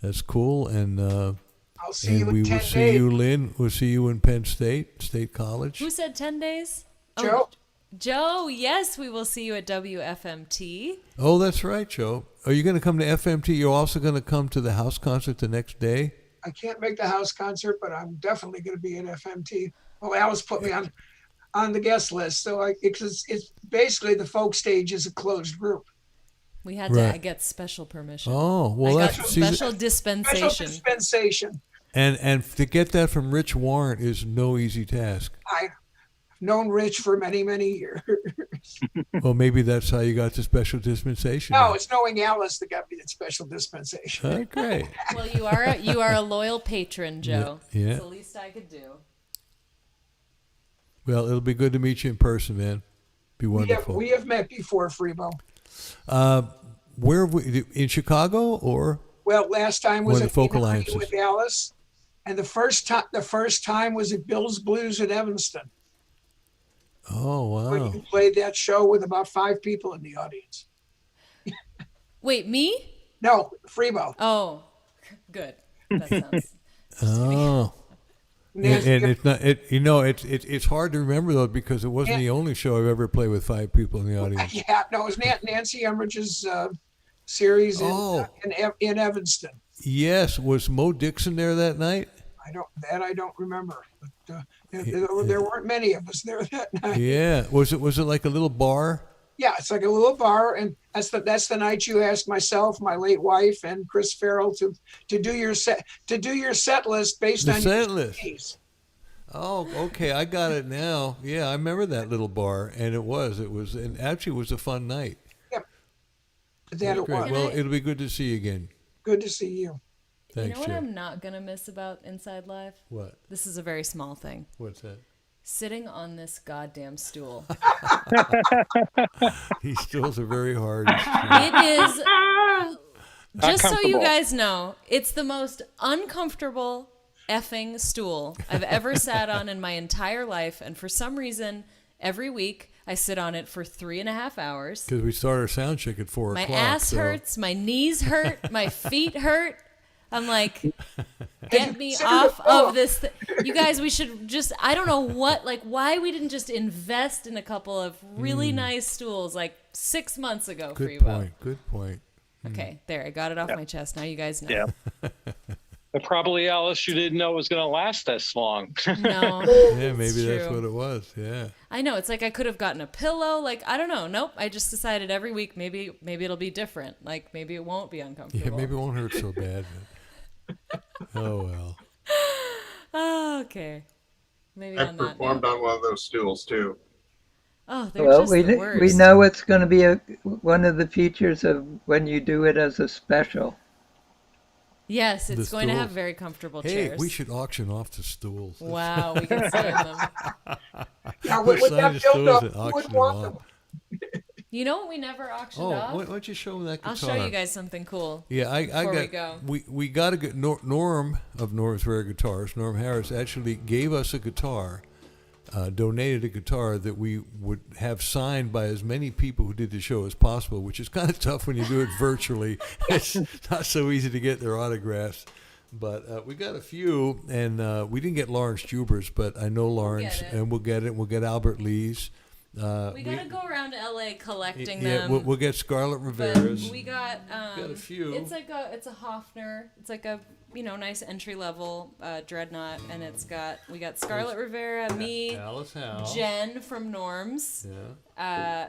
That's cool. And I'll see you we in 10 will see days. you, Lynn. We'll see you in Penn State College. Who said 10 days? Joe? Joe, yes, we will see you at WFMT. Oh, that's right, Joe. Are you going to come to FMT? You're also going to come to the house concert the next day? I can't make the house concert, but I'm definitely going to be at FMT. Well, Alice put me on the guest list, so it's basically the folk stage is a closed group. We had to get special permission. Oh, well, I that's got special dispensation. Special dispensation. And to get that from Rich Warren is no easy task. I've known Rich for many, many years. Well, maybe that's how you got the special dispensation. No, it's knowing Alice that got me that special dispensation. Okay. Well, you are a loyal patron, Joe. Yeah. It's the least I could do. Well, it'll be good to meet you in person, man. Be wonderful. We have met before, Freebo. Where in Chicago or? Well, last time was One of at the folk Kentucky alliances. with Alice, and the first time was at Bill's Blues in Evanston. Oh, When wow. you played that show with about 5 people in the audience. Wait, me? No, Freebo. Oh, good. That sounds. Oh. And it's not. It's hard to remember though because it wasn't the only show I've ever played with 5 people in the audience. Yeah, no, it was Nancy Emmerich's series in Evanston. Yes, was Mo Dixon there that night? I don't remember. But there weren't many of us there that night. Yeah. Was it like a little bar? Yeah, it's like a little bar, and that's the night you asked myself, my late wife, and Chris Farrell to do your set list based on set your list. CDs. Oh, okay, I got it now. Yeah, I remember that little bar, and it was, and actually it was a fun night. Yep. that it Great. was. Well, it'll be good to see you again. Good to see you. Thanks, you know what Jeff. I'm not gonna miss about Inside Live? What? This is a very small thing. What's that? Sitting on this goddamn stool. These stools are very hard. It is, just so you comfortable. guys know, it's the most uncomfortable effing stool I've ever sat on in my entire life. And for some reason, every week I sit on it for 3.5 hours. Because we start our sound check at 4 My o'clock. ass hurts, my knees hurt, my feet hurt. I'm like, get me off of this. You guys, we should just, I don't know what, like, why we didn't just invest in a couple of really nice stools like 6 months ago, Good Freebo. point. Good point. Okay, there, I got it off my chest. Now you guys know. Yeah. And probably, Alice, you didn't know it was going to last this long. No. Yeah, maybe that's true. what it was. Yeah. I know, it's like I could have gotten a pillow. Like, I don't know. Nope. I just decided every week maybe it'll be different. Like, maybe it won't be uncomfortable. Yeah, maybe it won't hurt so bad. But... Oh, well. Oh, okay. Maybe I've on that performed note. on one of those stools too. Oh, they're Well, just the worst. we know it's going to be one of the features of when you do it as a special. Yes, it's The going to have stools. very comfortable Hey, chairs. we should auction off the stools. Wow, we can sign them. Now, We'll with sign that the built stools up, and who auction would them want off. them? You know what we never auctioned Oh, off? why don't you show them that guitar? I'll show you guys something cool. Yeah, I before we got. go. We got a good Norm of Norm's Rare Guitars. Norm Harris actually gave us a guitar, donated a guitar that we would have signed by as many people who did the show as possible, which is kind of tough when you do it virtually. It's not so easy to get their autographs. But we got a few, and we didn't get Lawrence Juber's, but I know Lawrence, and we'll get it. We'll get Albert Lee's. We gotta go around to LA collecting Yeah, them. we'll get Scarlett But Rivera's. we got a few. It's a Hofner. It's like a nice entry level dreadnought, and we got Scarlett Rivera, me, Alice Howe, Jen from Norm's, Lemo,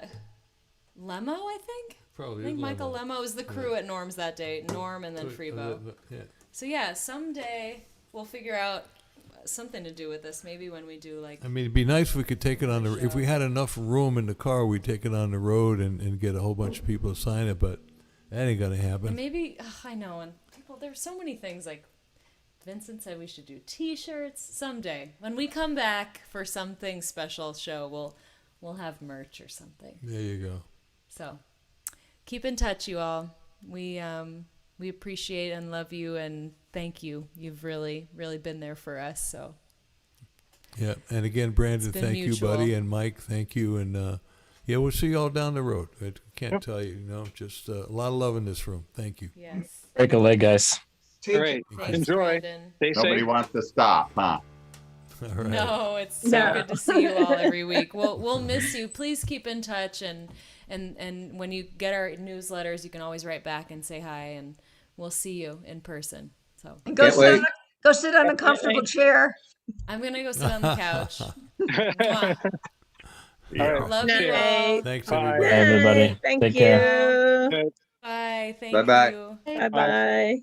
I think. Probably. I think Michael Lemo was the crew at Norm's that day. Norm and then Freebo. Yeah. So yeah, someday we'll figure out something to do with this. Maybe when we do like. I mean, it'd be nice if we could take it on the. If we had enough room in the car, we'd take it on the road and get a whole bunch of people to sign it. But that ain't gonna happen. And maybe I know, and people. There's so many things like. Vincent said we should do T-shirts someday. When we come back for something special show, we'll have merch or something. There you go. So, keep in touch, you all. We appreciate and love you, and thank you. You've really, really been there for us. So. Yeah, and again, Brandon, It's been thank mutual. you, buddy, and Mike, thank you, and yeah, we'll see you all down the road. I can't tell you, just a lot of love in this room. Thank you. Yes. Break a leg, guys. Great. Thanks, Enjoy. Brandon. Stay Nobody safe. wants to stop, huh? All right. No, it's so good to see you all every week. We'll miss you. Please keep in touch, and when you get our newsletters, you can always write back and say hi, and we'll see you in person. So And go sit on a comfortable chair. I'm gonna go sit on the couch. Mwah. Right. Love you all. Thanks, Bye. everybody. Bye, everybody. Thank Take you. care. Bye. Thank Bye-bye. you. Bye-bye.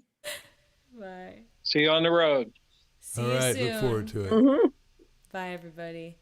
Bye. See you on the road. See All you right, soon. look forward to it. Mhm. Bye, everybody.